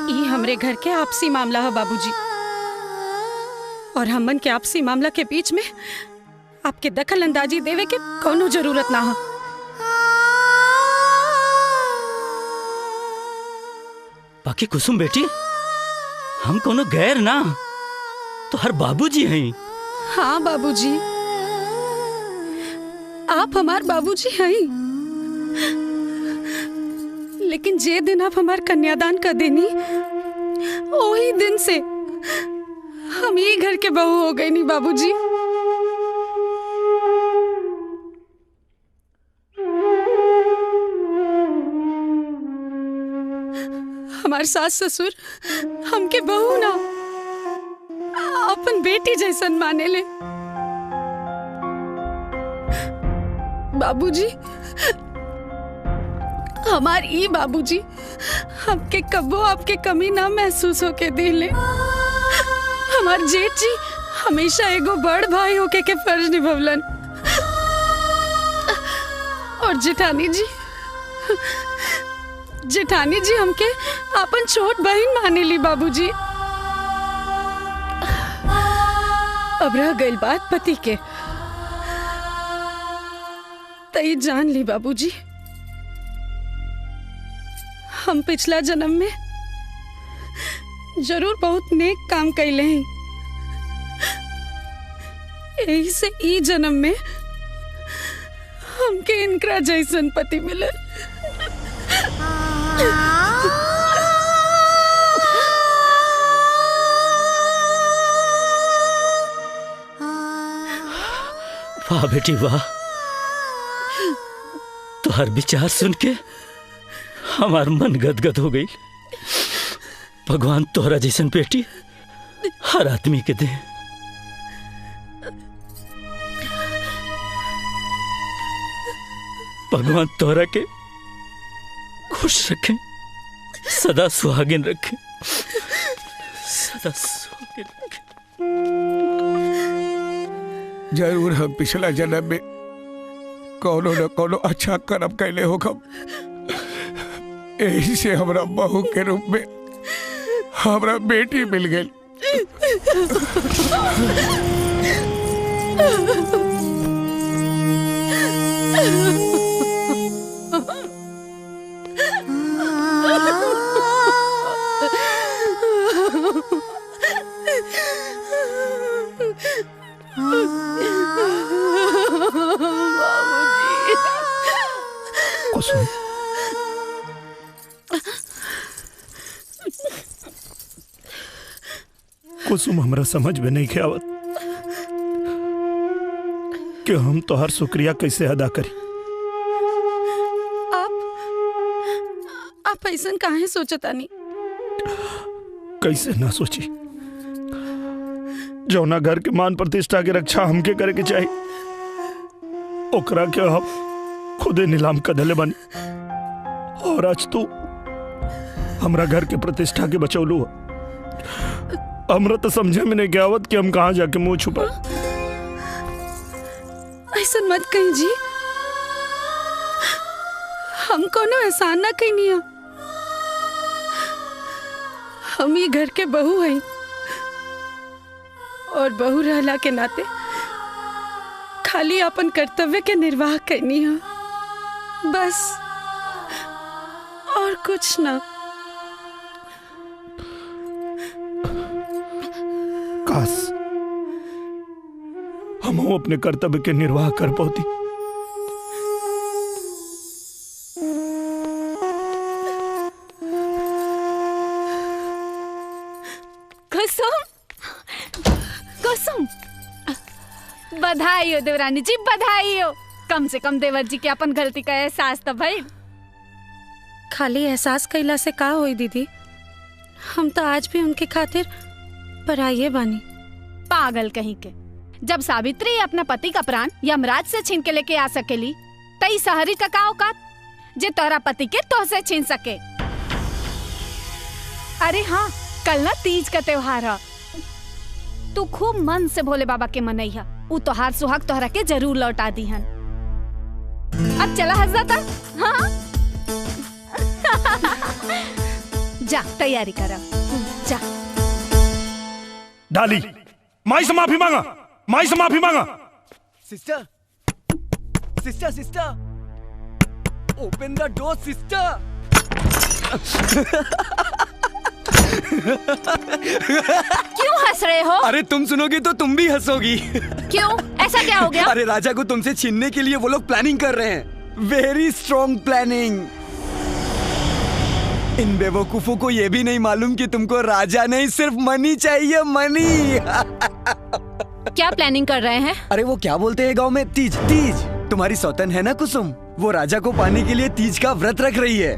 ये हमरे घर के आपसी मामला है बाबूजी, और हमन के आपसी मामला के बीच में आपके दखल अंदाजी देवे के कोनो जरूरत ना हो। बाकी कुसुम बेटी, हम कोनो गैर ना, तो हर बाबूजी हैं। हाँ बाबूजी, आप हमार बाबूजी हैं, लेकिन जे दिन आप हमार कन्यादान कर देनी, वही दिन से हम ये घर के बहू हो गए नहीं बाबूजी। हमार सास ससुर हमके बहू ना, अपन बेटी जैसन माने ले। बाबूजी, हमार ई बाबूजी हमके कब्बो आपके कमी ना महसूस होके दिले। हमार जेठ जी हमेशा एगो बड़ भाई होके के फर्ज निभवलन, और जेठानी जी हमके अपन छोट बहन माने ली बाबूजी। अब रह गई बात पति के, तई जान ली बाबूजी, हम पिछला जन्म में जरूर बहुत नेक काम कैले हैं, यही से ई जन्म में हमके इनकरा जैसन पति मिले। वाह बेटी वाह, तो हर विचार सुन के हमार मन गदगद हो गई। भगवान तोहरा जैसन बेटी हर आदमी के दे। भगवान तोहरा के खुश रखे। सदा सुहागिन रखे, सदा सुहागिन रखे। जरूर हम पिछला जन्म में कोनो न कोनो अच्छा कर्म कैले होखम, यही से हमरा बहू के रूप में हमरा बेटी मिल गई। कुसुम, कुसुम हमरा समझ में नहीं आवत कि हम तो हर शुक्रिया कैसे अदा करी। आप ऐसा काहे सोचतानी? कैसे ना सोची, जौना घर के मान प्रतिष्ठा के रक्षा हमके करे के चाहिए, ओकरा के हम खुदे नीलाम कर देले बानी। और आज तू हमरा घर के प्रतिष्ठा के बचौलू। हमरा तो समझे में नहीं आवत कि हम कहाँ जाके मुंह छुपा। ऐसा मत कहीं जी, हम कोनो एहसान ना कहीं। हम ये घर के बहू हैं और बहू रहला के नाते खाली अपन कर्तव्य के निर्वाह करनी है, बस और कुछ ना। काश हम अपने कर्तव्य के निर्वाह कर पाती। कुसुम, कुसुम, बधाई हो देवरानी जी, बधाई हो। कम से कम देवर जी के अपन गलती का एहसास तो भाई। खाली एहसास कैला से का होई दीदी, हम तो आज भी उनके खातिर पराये बानी। पागल कहीं के, जब सावित्री अपना पति का प्राण यमराज से छीन के लेके आ सकेली, तई सहरी का का औकात जे तोरा पति के तो से छीन सके। अरे हाँ, कल ना तीज का त्योहार है, तू खूब मन से भोले बाबा के मनैया, उ तोहार सुहाग तोहरा के जरूर लौटा दी हन। अब चला हजरत, हाँ जा तैयारी कर, जा। डाली, माई से माफी मांगा, माई से माफी मांगा। सिस्टर, सिस्टर, सिस्टर, ओपन द डोर सिस्टर। क्यों हंस रहे हो? अरे तुम सुनोगी तो तुम भी हंसोगी। क्यों, ऐसा क्या हो गया? अरे राजा को तुमसे छीनने के लिए वो लोग प्लानिंग कर रहे हैं, वेरी स्ट्रॉन्ग प्लानिंग। इन बेवकूफों को ये भी नहीं मालूम कि तुमको राजा नहीं सिर्फ मनी चाहिए, मनी। क्या प्लानिंग कर रहे हैं? अरे वो क्या बोलते हैं गांव में, तीज। तीज तुम्हारी सौतन है ना कुसुम, वो राजा को पाने के लिए तीज का व्रत रख रही है।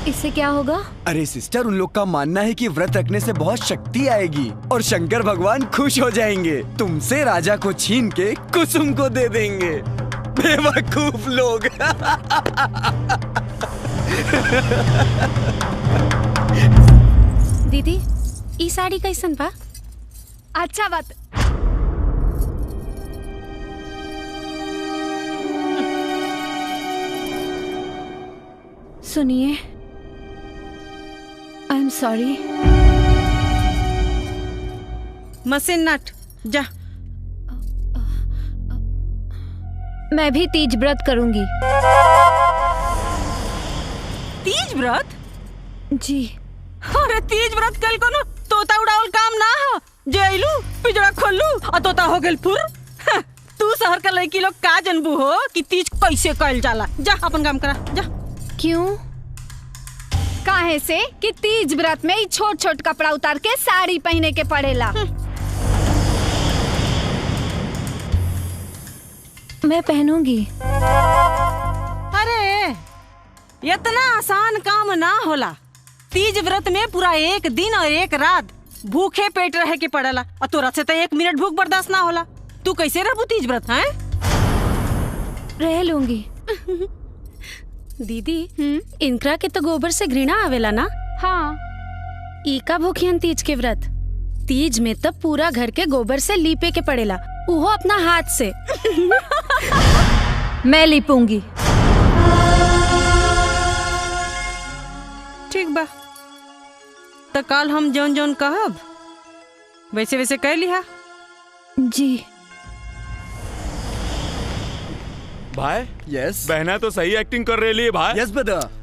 इससे क्या होगा? अरे सिस्टर, उन लोग का मानना है कि व्रत रखने से बहुत शक्ति आएगी और शंकर भगवान खुश हो जाएंगे। तुमसे राजा को छीन के कुसुम को दे देंगे। बेवकूफ लोग। दीदी, ई साड़ी कैसन बा? अच्छा बात। सुनिए, आई एम सॉरी। मशीन नट, जा। मैं भी तीज व्रत करूंगी। तीज व्रत? जी। अरे तीज व्रत कल को ना तोता उड़ावल काम ना हो, जे आइलू पिजड़ा खोलू और तोता हो गेल फुर। तू शहर का लड़की लोग का जनबू हो कि तीज कैसे कइल जाला। जा अपन काम करा, जा। क्यों? काहे से कि तीज व्रत में छोट छोट कपड़ा उतार के साड़ी पहने के पड़ेला। मैं पहनूंगी। अरे इतना आसान काम ना होला। तीज व्रत में पूरा एक दिन और एक रात भूखे पेट रहे के पड़ेला और तोरा से तो 1 मिनट भूख बर्दाश्त ना होला। तू कैसे रहबू तीज व्रत? हैं? रह लूंगी। दीदी इनकरा के तो गोबर से घृणा आवेला ना? हाँ। इका भूखियन तीज के व्रत। तीज में तब पूरा घर के गोबर से लीपे के पड़ेला, उहो अपना हाथ से। मैं लीपूंगी। ठीक बा, तो कल हम जौन जौन कहब वैसे वैसे कह लिहा। जी भाई। यस। बहना तो सही एक्टिंग कर रही है भाई। Yes brother.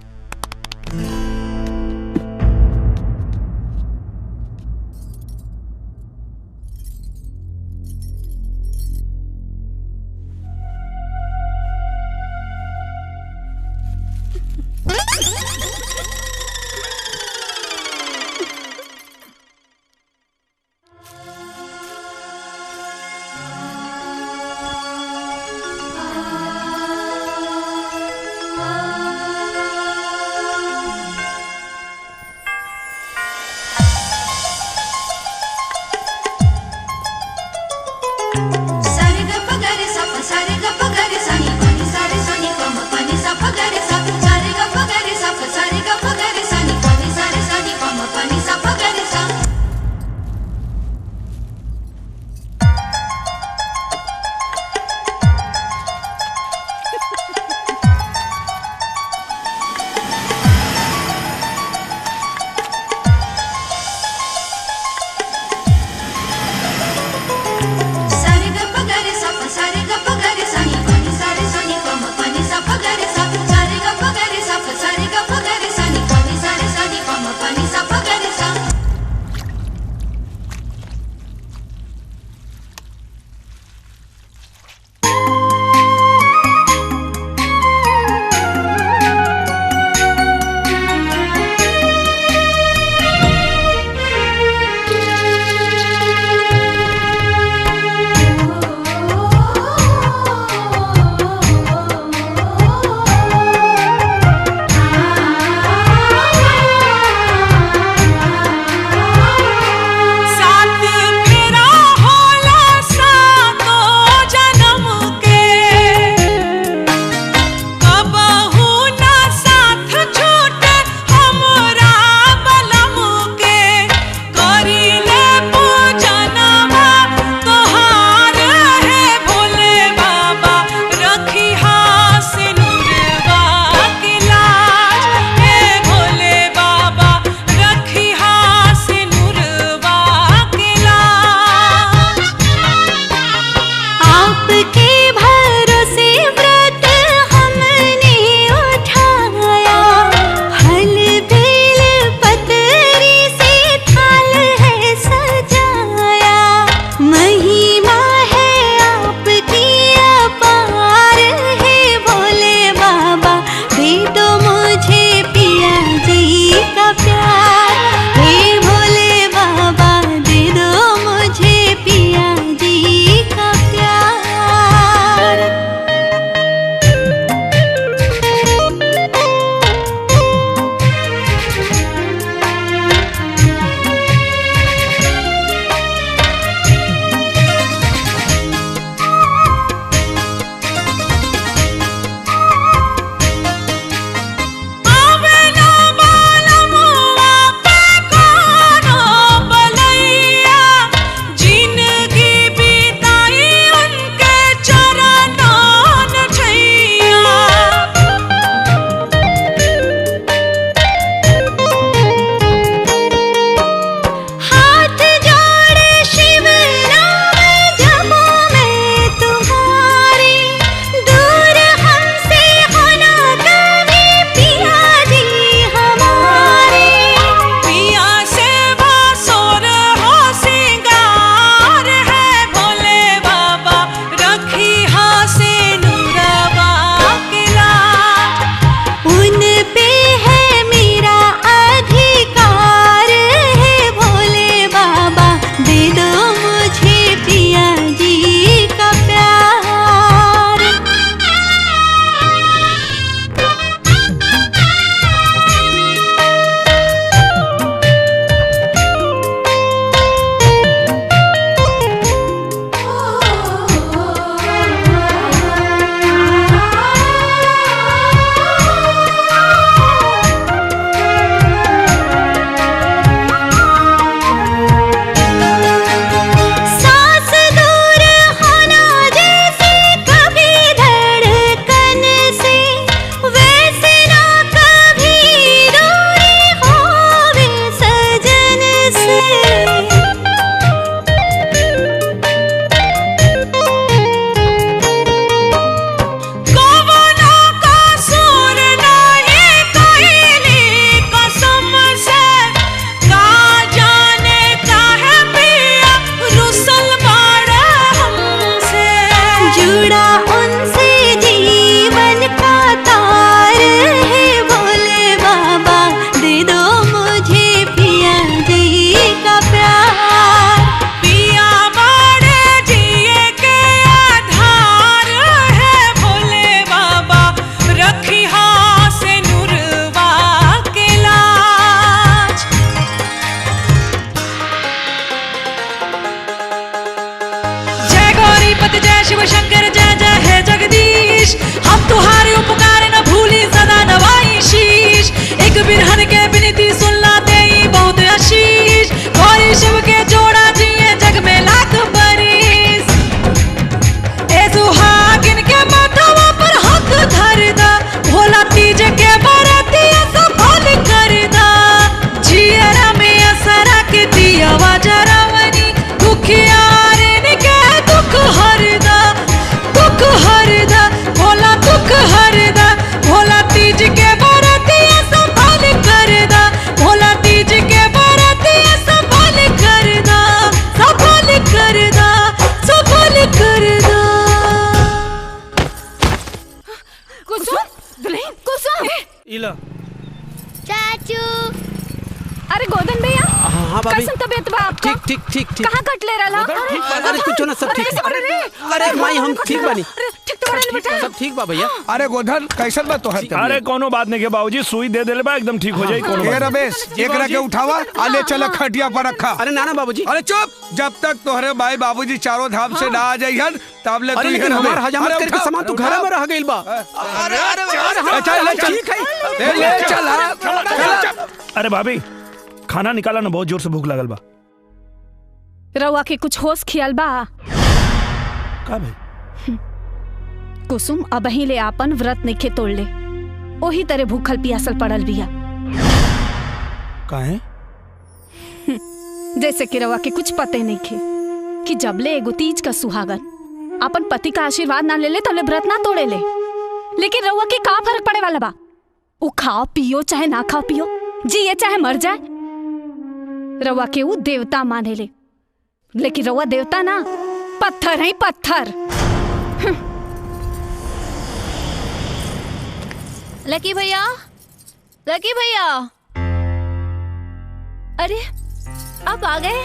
दुल्हन कुसुम इला चाचू। अरे गोदन भैया हाँ भाभी। कैसन तबीयत बा आपका? ठीक ठीक ठीक ठीक। कहाँ कट ले रहा? अरे कुछ ना, सब ठीक है। अरे माई हम ठीक बानी। सब ठीक बा भैया। अरे गोधन कैसन बा तोहर तबीयत? अरे कोनो बात नहीं के बाबूजी, सुई दे देले बा, एकदम ठीक हो जाई। कोनो ए बात नहीं। रमेश एकरा के उठावा आले चल खटिया पर रखा। अरे नाना बाबूजी। अरे चुप, जब तक तोहरे भाई बाबूजी चारों धाम से ना आ जाइहन तब ले अरे लेकिन हमार हजामत करके सामान तो घर में रह गइल बा। अरे चल ठीक है, ले चल। अरे भाभी खाना निकाला ना, बहुत जोर से भूख लगल बा। रउआ के कुछ होश खियाल बा? का भाई? कुसुम अब ही ले आपन व्रत नइखे तोड़ ले, ओही तरह भूखल पियासल पड़ल बिया। काहे? जैसे कि रउआ के कुछ पते नइखे कि जबले एगो तीज का सुहागन अपन पति का आशीर्वाद ना ले ले तबले व्रत ना तोड़े ले। लेकिन रउआ के का फर्क पड़े वाला बा? वो खाओ पियो चाहे ना खाओ पियो, जिए चाहे मर जाए, रउआ के वो देवता माने ले। लेकिन रउआ देवता ना, पत्थर है पत्थर। लकी भैया, लकी भैया, अरे आप आ गए?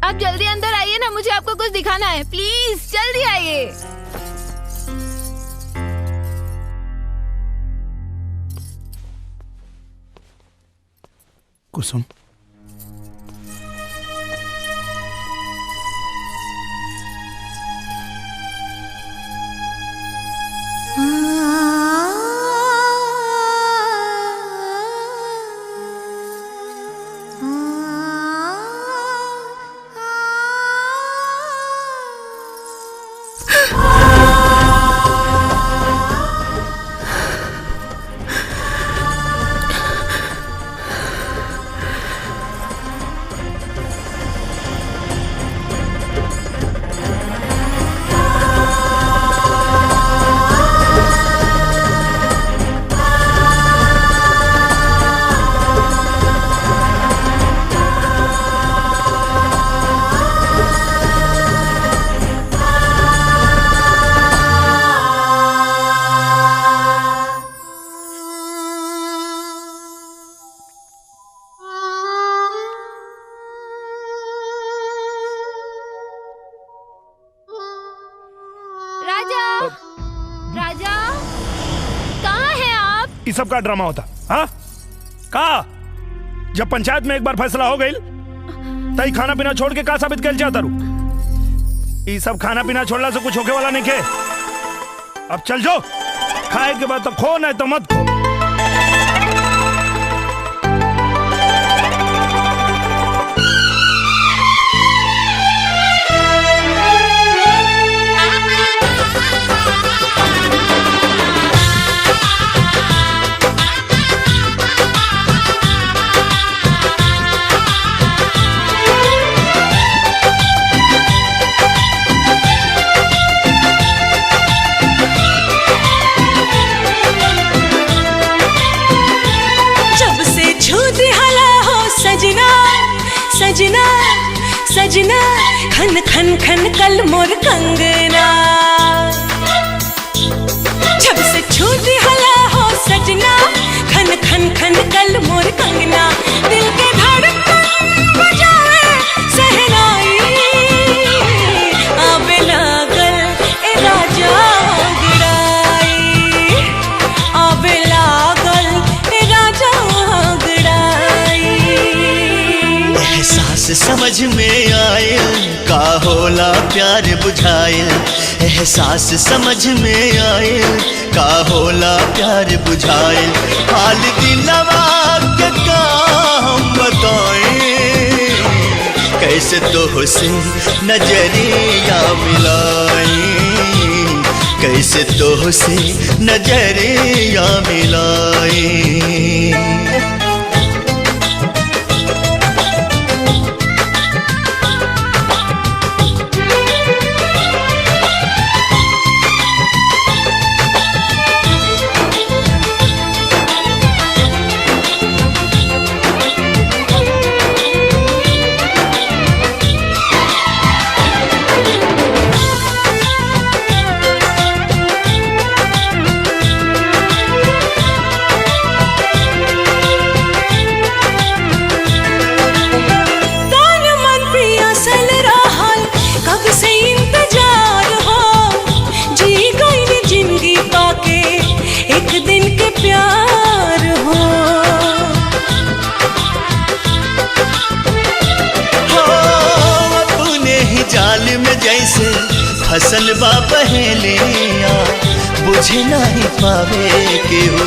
आप जल्दी अंदर आइए ना, मुझे आपको कुछ दिखाना है, प्लीज जल्दी आइए। कुसुम राजा, कहाँ हैं आप? ये सब का ड्रामा होता? हाँ का? जब पंचायत में एक बार फैसला हो गई तई खाना पीना छोड़ के का साबित कर चाहता रू? ये सब खाना पीना छोड़ला से कुछ होके वाला नहीं के। अब चल जाओ, खाए के बाद तो खो, नहीं तो मत खो। सजना सजना खन खन खन कल मोर कंगना, जब से छूटी हला हो सजना खन खन खन कल मोर कंगना, दिल के धड़कन बजाए सहनाई आवे लागल ए राजा गड़ाई, आवे लागल ए राजा गड़ाई। एहसास समझ में आयल का होला प्यार बुझायल, एहसास समझ में आयल का होला प्यार बुझायल, हाल दिलवा के का हम बताएं, कैसे तो से नजरिया मिलाएं, कैसे तो से नजरिया मिलाएं। फसल बा पहेलिया बुझे नहीं पावे केहू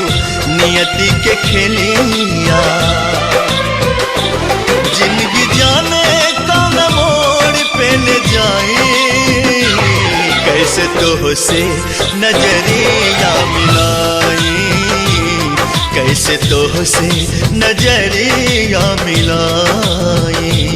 नियति के खेलिया जिंदगी जाने कौन मोड़ पे ले जाए कैसे तो से नजरिया मिलाई कैसे तो से नजरिया मिलाई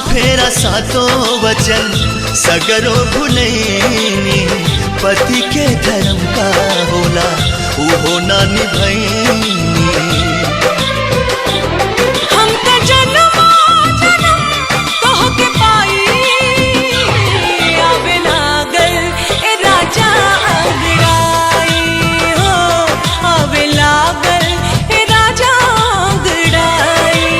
फेरा सातों वचन सगरो भुलैनी पति के धर्म का होला वो ना निभैनी हम त जन्म जन्म कह के पाई आवे लागल ए राजा अंगड़ाई हो आवे लागल ए राजा अंगड़ाई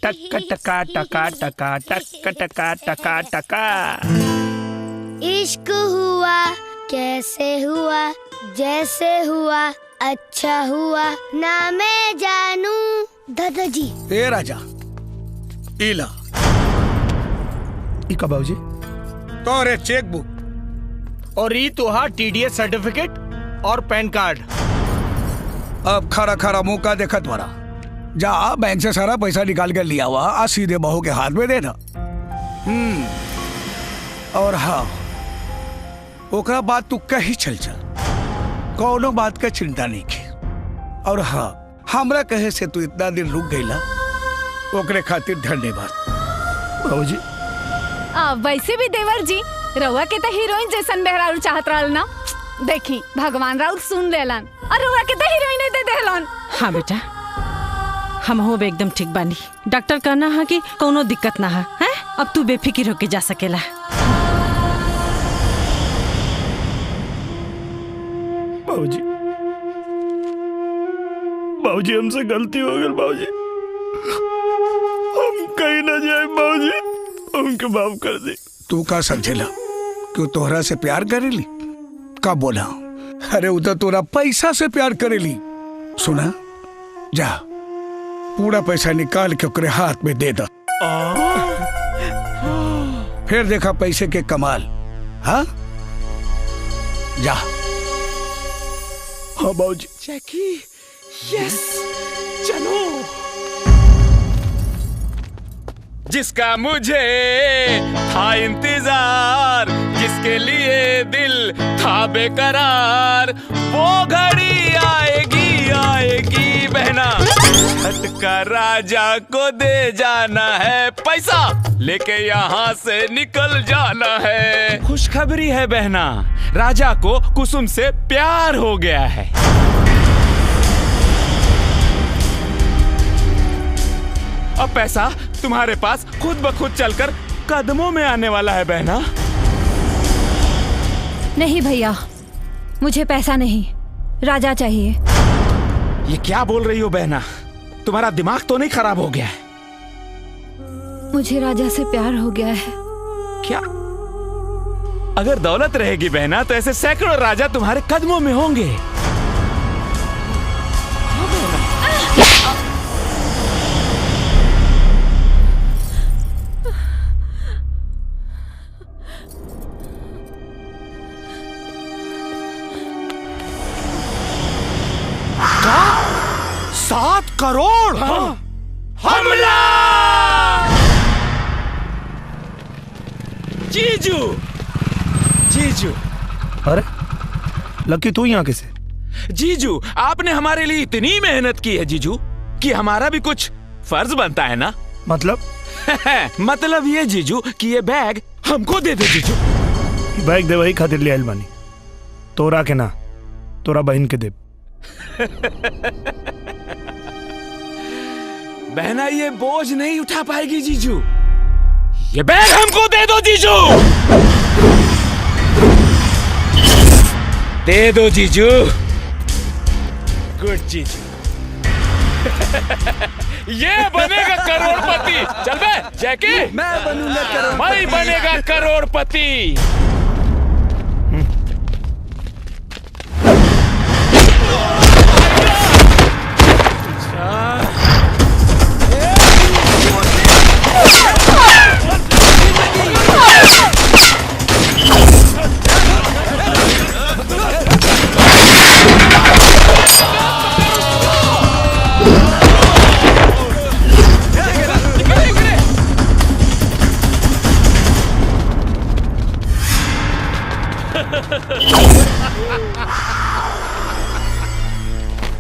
टका टका टका टका टका टका टका टका। इश्क हुआ कैसे हुआ जैसे हुआ अच्छा हुआ ना मैं जानू दादाजी। ए राजा इला इका बाबूजी तोरे चेक बुक और ई तुहार टीडीएस सर्टिफिकेट और पैन कार्ड। अब खरा खरा मुंह का देखत वाला जा बैंक से सारा पैसा निकाल के लिया हुआ आज सीधे बहू के हाथ में दे दा। और हाँ ओकरा बात तू कहीं चल कौनो बात का चिंता नहीं की। और हाँ हमरा कहे से तू इतना दिन रुक गईला ओकरे खातिर धन्यवाद बाबूजी। वैसे भी देवर जी रउआ के तो हीरोइन जैसन बेहरारू चाहत रहल ना। देखी भगवान राउर सुन लेलन और रउआ के तो हीरोइन दे देलन। हाँ बेटा हम हो एकदम ठीक बानी। डॉक्टर कहना है कि कोनो दिक्कत ना है, हैं? अब तू बेफिक्र होके जा सकेला। बाबूजी बाबूजी हमसे गलती हो गई बाबूजी हम कहीं ना जाए बाबूजी उनके माफ कर दे। तू का समझेला कि तोहरा से प्यार करेली का बोला? अरे उधर तोरा पैसा से प्यार करेली। सुना जा पूरा पैसा निकाल के ओकरे हाथ में दे दा फिर देखा पैसे के कमाल। हाँ जा। हाँ बाबूजी। जैकी यस चलो। जिसका मुझे था इंतजार जिसके लिए दिल था बेकरार वो घड़ी आएगी आएगी बहना झटका राजा को दे जाना है पैसा लेके यहाँ से निकल जाना है। खुशखबरी है बहना राजा को कुसुम से प्यार हो गया है। अब पैसा तुम्हारे पास खुद ब खुद चलकर कदमों में आने वाला है बहना। नहीं भैया मुझे पैसा नहीं राजा चाहिए। ये क्या बोल रही हो बहना तुम्हारा दिमाग तो नहीं खराब हो गया है? मुझे राजा से प्यार हो गया है। क्या? अगर दौलत रहेगी बहना तो ऐसे सैकड़ों राजा तुम्हारे कदमों में होंगे। क्या? 7 करोड़? हाँ। हमला! जीजू जीजू। अरे लकी तू यहाँ कैसे? जीजू, आपने हमारे लिए इतनी मेहनत की है जीजू कि हमारा भी कुछ फर्ज बनता है ना। मतलब मतलब ये जीजू कि ये बैग हमको दे दे जीजू। बैग दे वही खातिर ले आइल बानी, तोरा के ना, तोरा बहन के दे। बहना ये बोझ नहीं उठा पाएगी जीजू, ये बैग हमको दे दो जीजू। दे दो जीजू। गुड जीजू। ये बनेगा करोड़पति। चल बे जैकी, मैं बनूंगा करोड़पति। मैं बनेगा करोड़पति।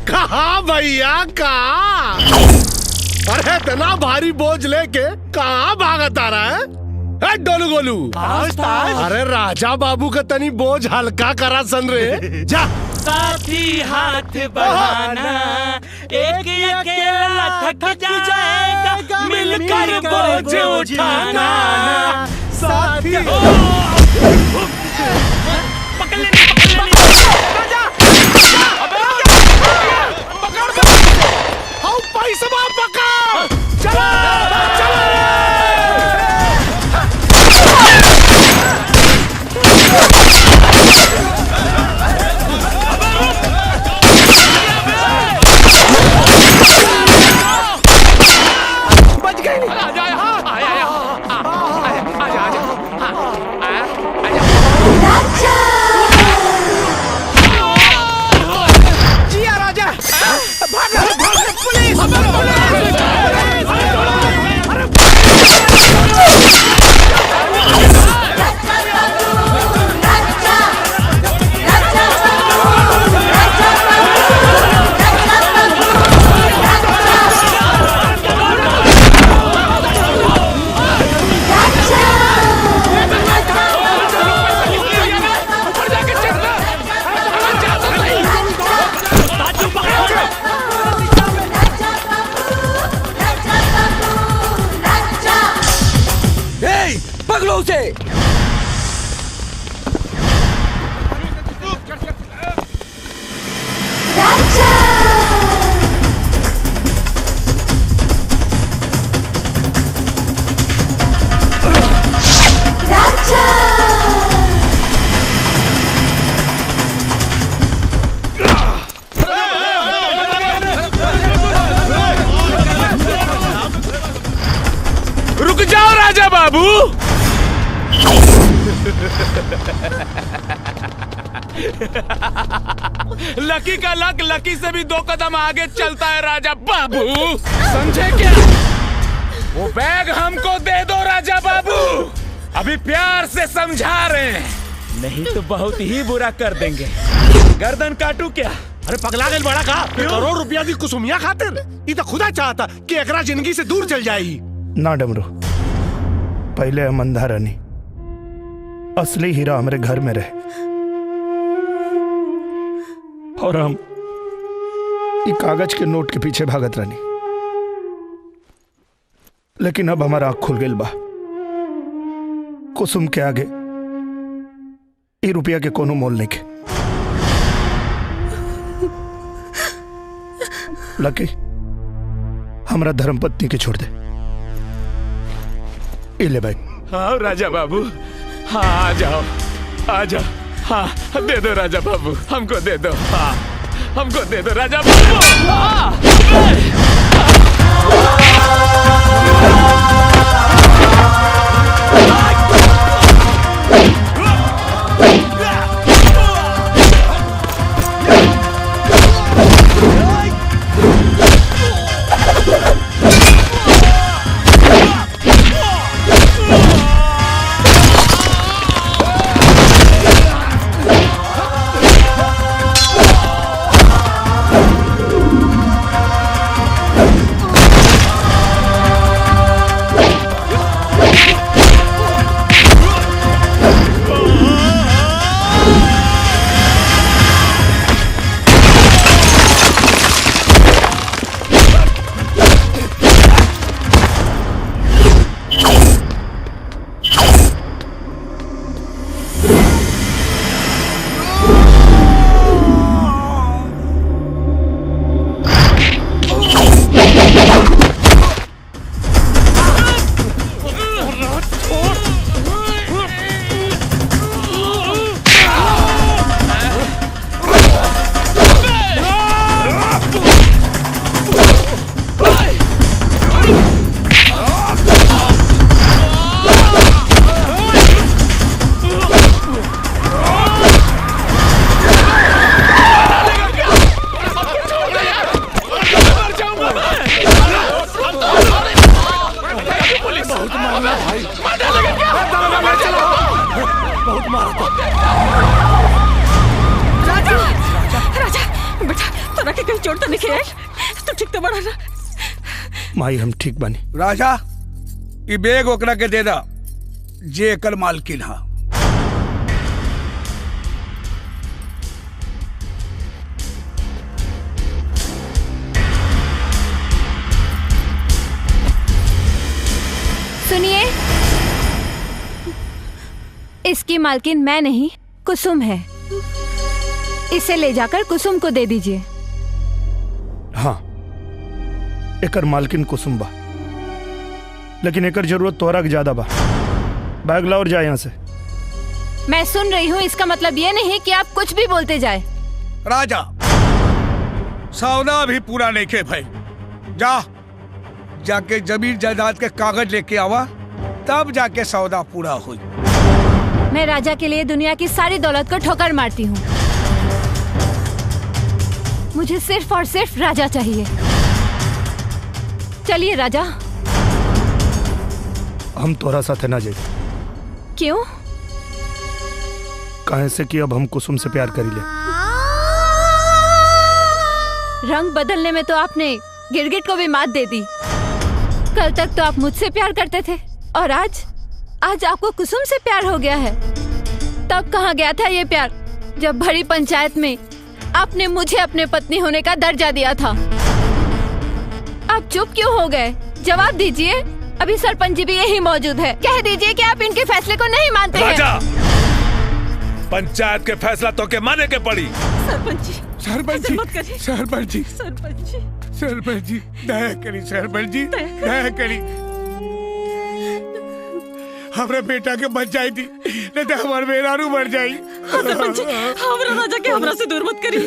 कहा भैया कहा? अरे इतना भारी बोझ लेके कहाँ भागत आ रहा है? डोलू गोलू, अरे राजा बाबू का तनी बोझ हल्का करा सन रे। जा साथी हाथ बढ़ाना, एक अकेला थक जाएगा, मिलकर बोझ उठाना। साथी पकड़ लेनी, पैसा पकड़, चलो चलो। बच गए। जिया राजा, पकड़ो उसे। रुक जाओ राजा बाबू। लकी का लक लकी से भी 2 कदम आगे चलता है राजा बाबू, समझे क्या? वो बैग हमको दे दो राजा बाबू, अभी प्यार से समझा रहे हैं, नहीं तो बहुत ही बुरा कर देंगे। गर्दन काटू क्या? अरे पगला गए बड़ा का करोड़ रुपया की कुसुमिया खातिर? ये तो खुदा चाहता कि एकरा जिंदगी से दूर चल जाए। ना डमरू, पहले हम अंधा रहनी, असली हीरा हमारे घर में रहे, और हम ये कागज के नोट के पीछे भागत रहनी। लेकिन अब हमारा आँख खुल गई बा, कुसुम के आगे ये रुपया के कोनो मोल नहीं के। लकी, हमरा धर्मपत्नी के छोड़ दे। ले भाई। हाँ राजा बाबू, हाँ आ जाओ आ जाओ। हाँ दे दो राजा बाबू, हमको दे दो। हाँ हमको दे दो राजा बाबू। माई हम ठीक बनी। राजा ये बैग ओकरा के दे दा जे एकर मालकिन हा। सुनिए, इसकी मालकिन मैं नहीं कुसुम है। इसे ले जाकर कुसुम को दे दीजिए। हाँ, एकर मालकिन कुसुम बा, लेकिन एकर जरूरत तोहरा के ज्यादा बा। बैग ला और जा यहाँ से। मैं सुन रही हूँ, इसका मतलब ये नहीं कि आप कुछ भी बोलते जाए। राजा सौदा भी पूरा नहीं के भाई, जाके जमीन जायदाद के कागज लेके आवा, तब जाके सौदा पूरा हुई। मैं राजा के लिए दुनिया की सारी दौलत को ठोकर मारती हूँ। मुझे सिर्फ और सिर्फ राजा चाहिए। चलिए राजा। हम तोरा साथ ना जाए। क्यों? काहे से कि अब हम कुसुम से प्यार करी ले। रंग बदलने में तो आपने गिरगिट को भी मात दे दी। कल तक तो आप मुझसे प्यार करते थे और आज आपको कुसुम से प्यार हो गया है। तब कहाँ गया था ये प्यार, जब भरी पंचायत में आपने मुझे अपने पत्नी होने का दर्जा दिया था। आप चुप क्यों हो गए? जवाब दीजिए। अभी सरपंच जी भी यही मौजूद है। कह दीजिए कि आप इनके फैसले को नहीं मानते हैं। राजा, पंचायत के फैसला तो के माने के पड़ी। सरपंच जी, सरपंच जी, सरपंच जी, सरपंच जी, सरपंच जी, दया करी सरपंच जी, दया करी। हमारे बेटा के बच जाई थी, नहीं तो हमारे बेरारू मर जाई। सरपंच जी, हमरा राजा के हमरा से दूर मत करी।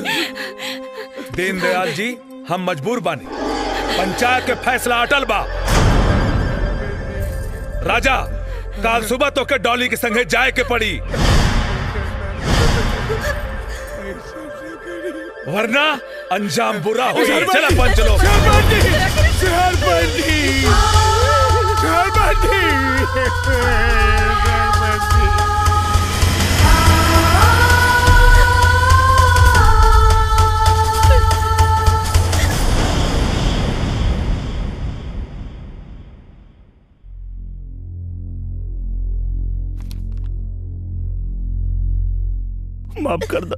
दीनदयाल जी, हम मजबूर बानी। पंचायत के फैसला अटल बा। राजा, कल सुबह तो के डॉली के संगे जाए के पड़ी, वरना अंजाम बुरा हो जाए। चला पंच लोग। माफ कर दो।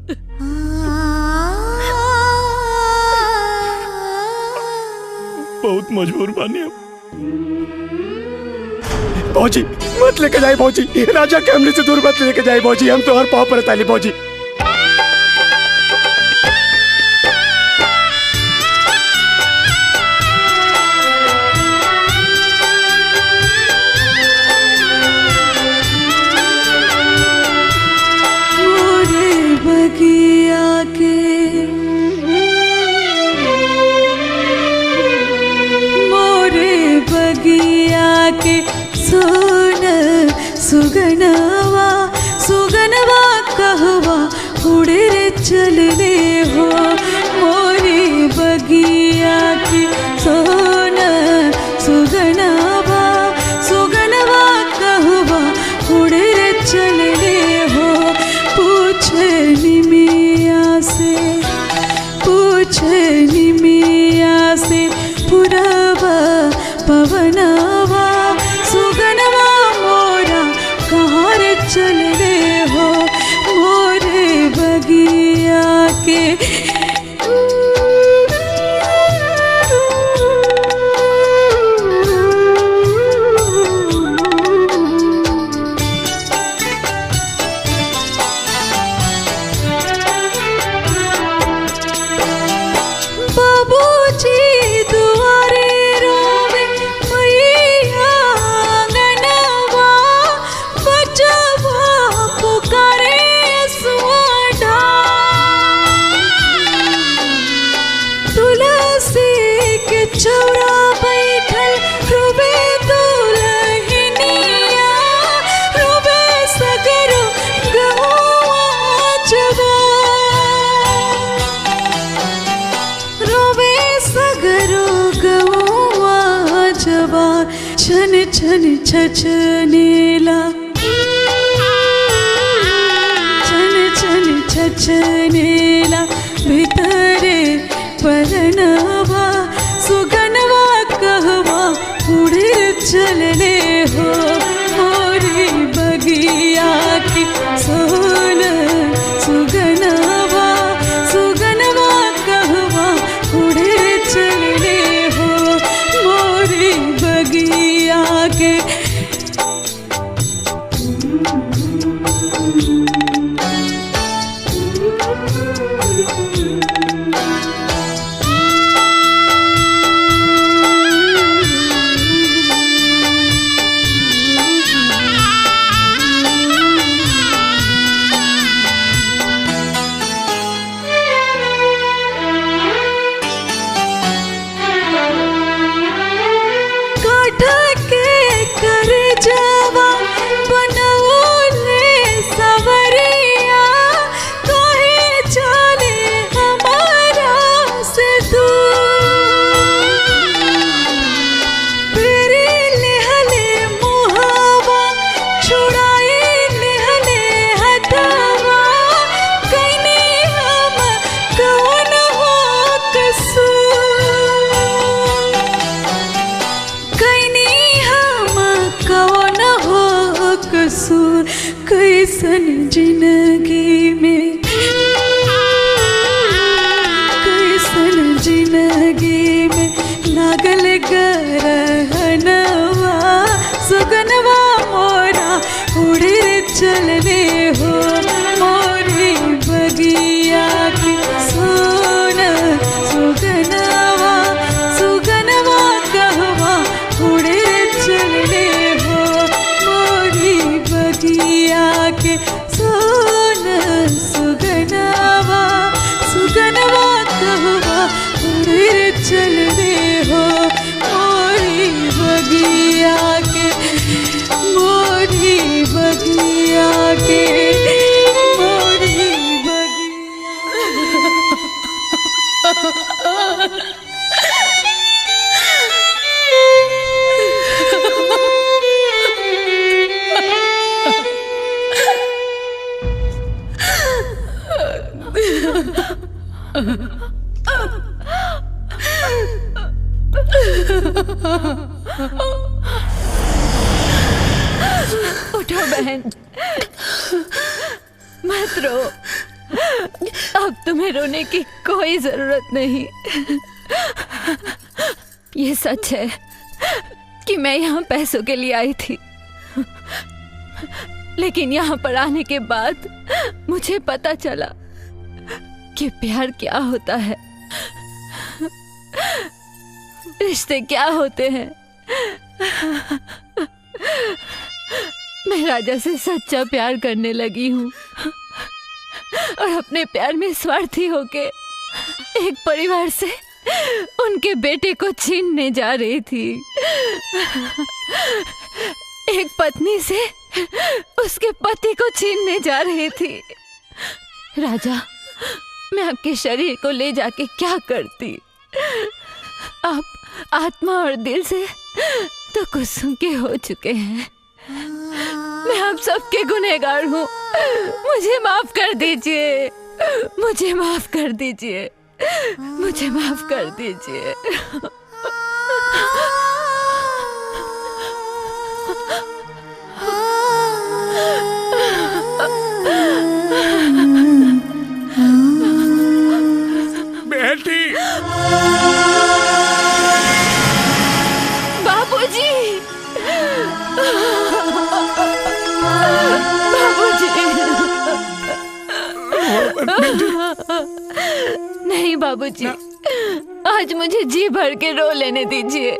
बहुत मजबूर बानी हम। भौजी मत लेके जाए भौजी, राजा के हमले से दूर मत लेके जाए भौजी, हम तो हर पाँव पर ताली भौजी। सुगनवा सुगनवा कहवा उड़े रे चलने हो मोरी बगिया की सोन सुगनवा सुगनवा कहवा उड़े रे चलने हो। पूछे निमिया से पुरवा पवनवा सुगनवा मोरा कहाँ रे चल रे हो मोरे बगिया के। बाबूजी दुआरे रोवे मैया गनवा बचवा पुकारे सुआडा। तुलसी के चौरा बैठल रोवे दुल्हनिया रोवे सगरो गहुआ जवा रोवे सगरो गहुआ जवा। छन छन छछनेला छन छन छछनेला भीतरे परनवा सुगनवा कहवा चलने हो मोरी बगिया की सोन सुगनवा सुगनवा कहवा उड़े चलने हो मोरी बगिया के कैसन जिंदगी में कैसन जिंदगी में लागल गरहनवा सुगनवा मोरा उड़े चलने हो मोरी बगिया की सोन सुगनवा सुगनवा कहवा उड़े चलने हो मोरी बगिया के सोन सुगनवा सुगनवा कहवा उड़े चलने हो मोरी बगिया के मोरी बगिया के मोरी उठो बहन, मत रो। अब तुम्हें रोने की कोई जरूरत नहीं। ये सच है कि मैं यहाँ पैसों के लिए आई थी, लेकिन यहाँ पर आने के बाद मुझे पता चला कि प्यार क्या होता है, रिश्ते क्या होते हैं। मैं राजा से सच्चा प्यार करने लगी हूँ और अपने प्यार में स्वार्थी होके एक परिवार से उनके बेटे को छीनने जा रही थी। एक पत्नी से उसके पति को छीनने जा रही थी। राजा, मैं आपके शरीर को ले जाके क्या करती? आप आत्मा और दिल से तो कुसुम के हो चुके हैं। मैं आप सबके गुनहगार हूँ, मुझे माफ कर दीजिए, मुझे माफ कर दीजिए, मुझे माफ कर दीजिए। बेटी, बाबूजी, बाबूजी। नहीं बाबूजी, आज मुझे जी भर के रो लेने दीजिए।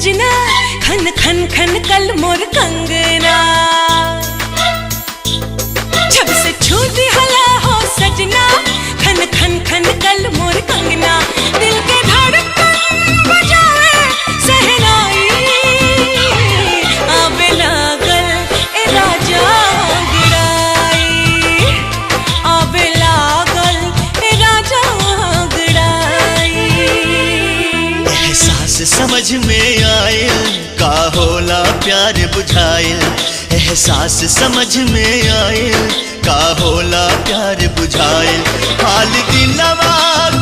सजना खन खन खन कल मोर कंगना जब से छूटी हला हो सजना खन खन खन कल मोर कंगना दिल के धड़कन बजाए सहनाई आवे लागल ए राजा गिराई आवे लागल ए राजा गिराई एहसास समझ में आए का होला प्यार बुझाइल एहसास समझ में आए का होला प्यार बुझाइल हाल दिलवा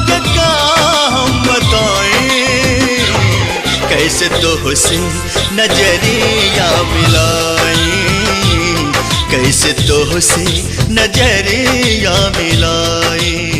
के का हम बताएं कैसे तो से नजरिया मिलाई कैसे तो से नजरिया मिलाई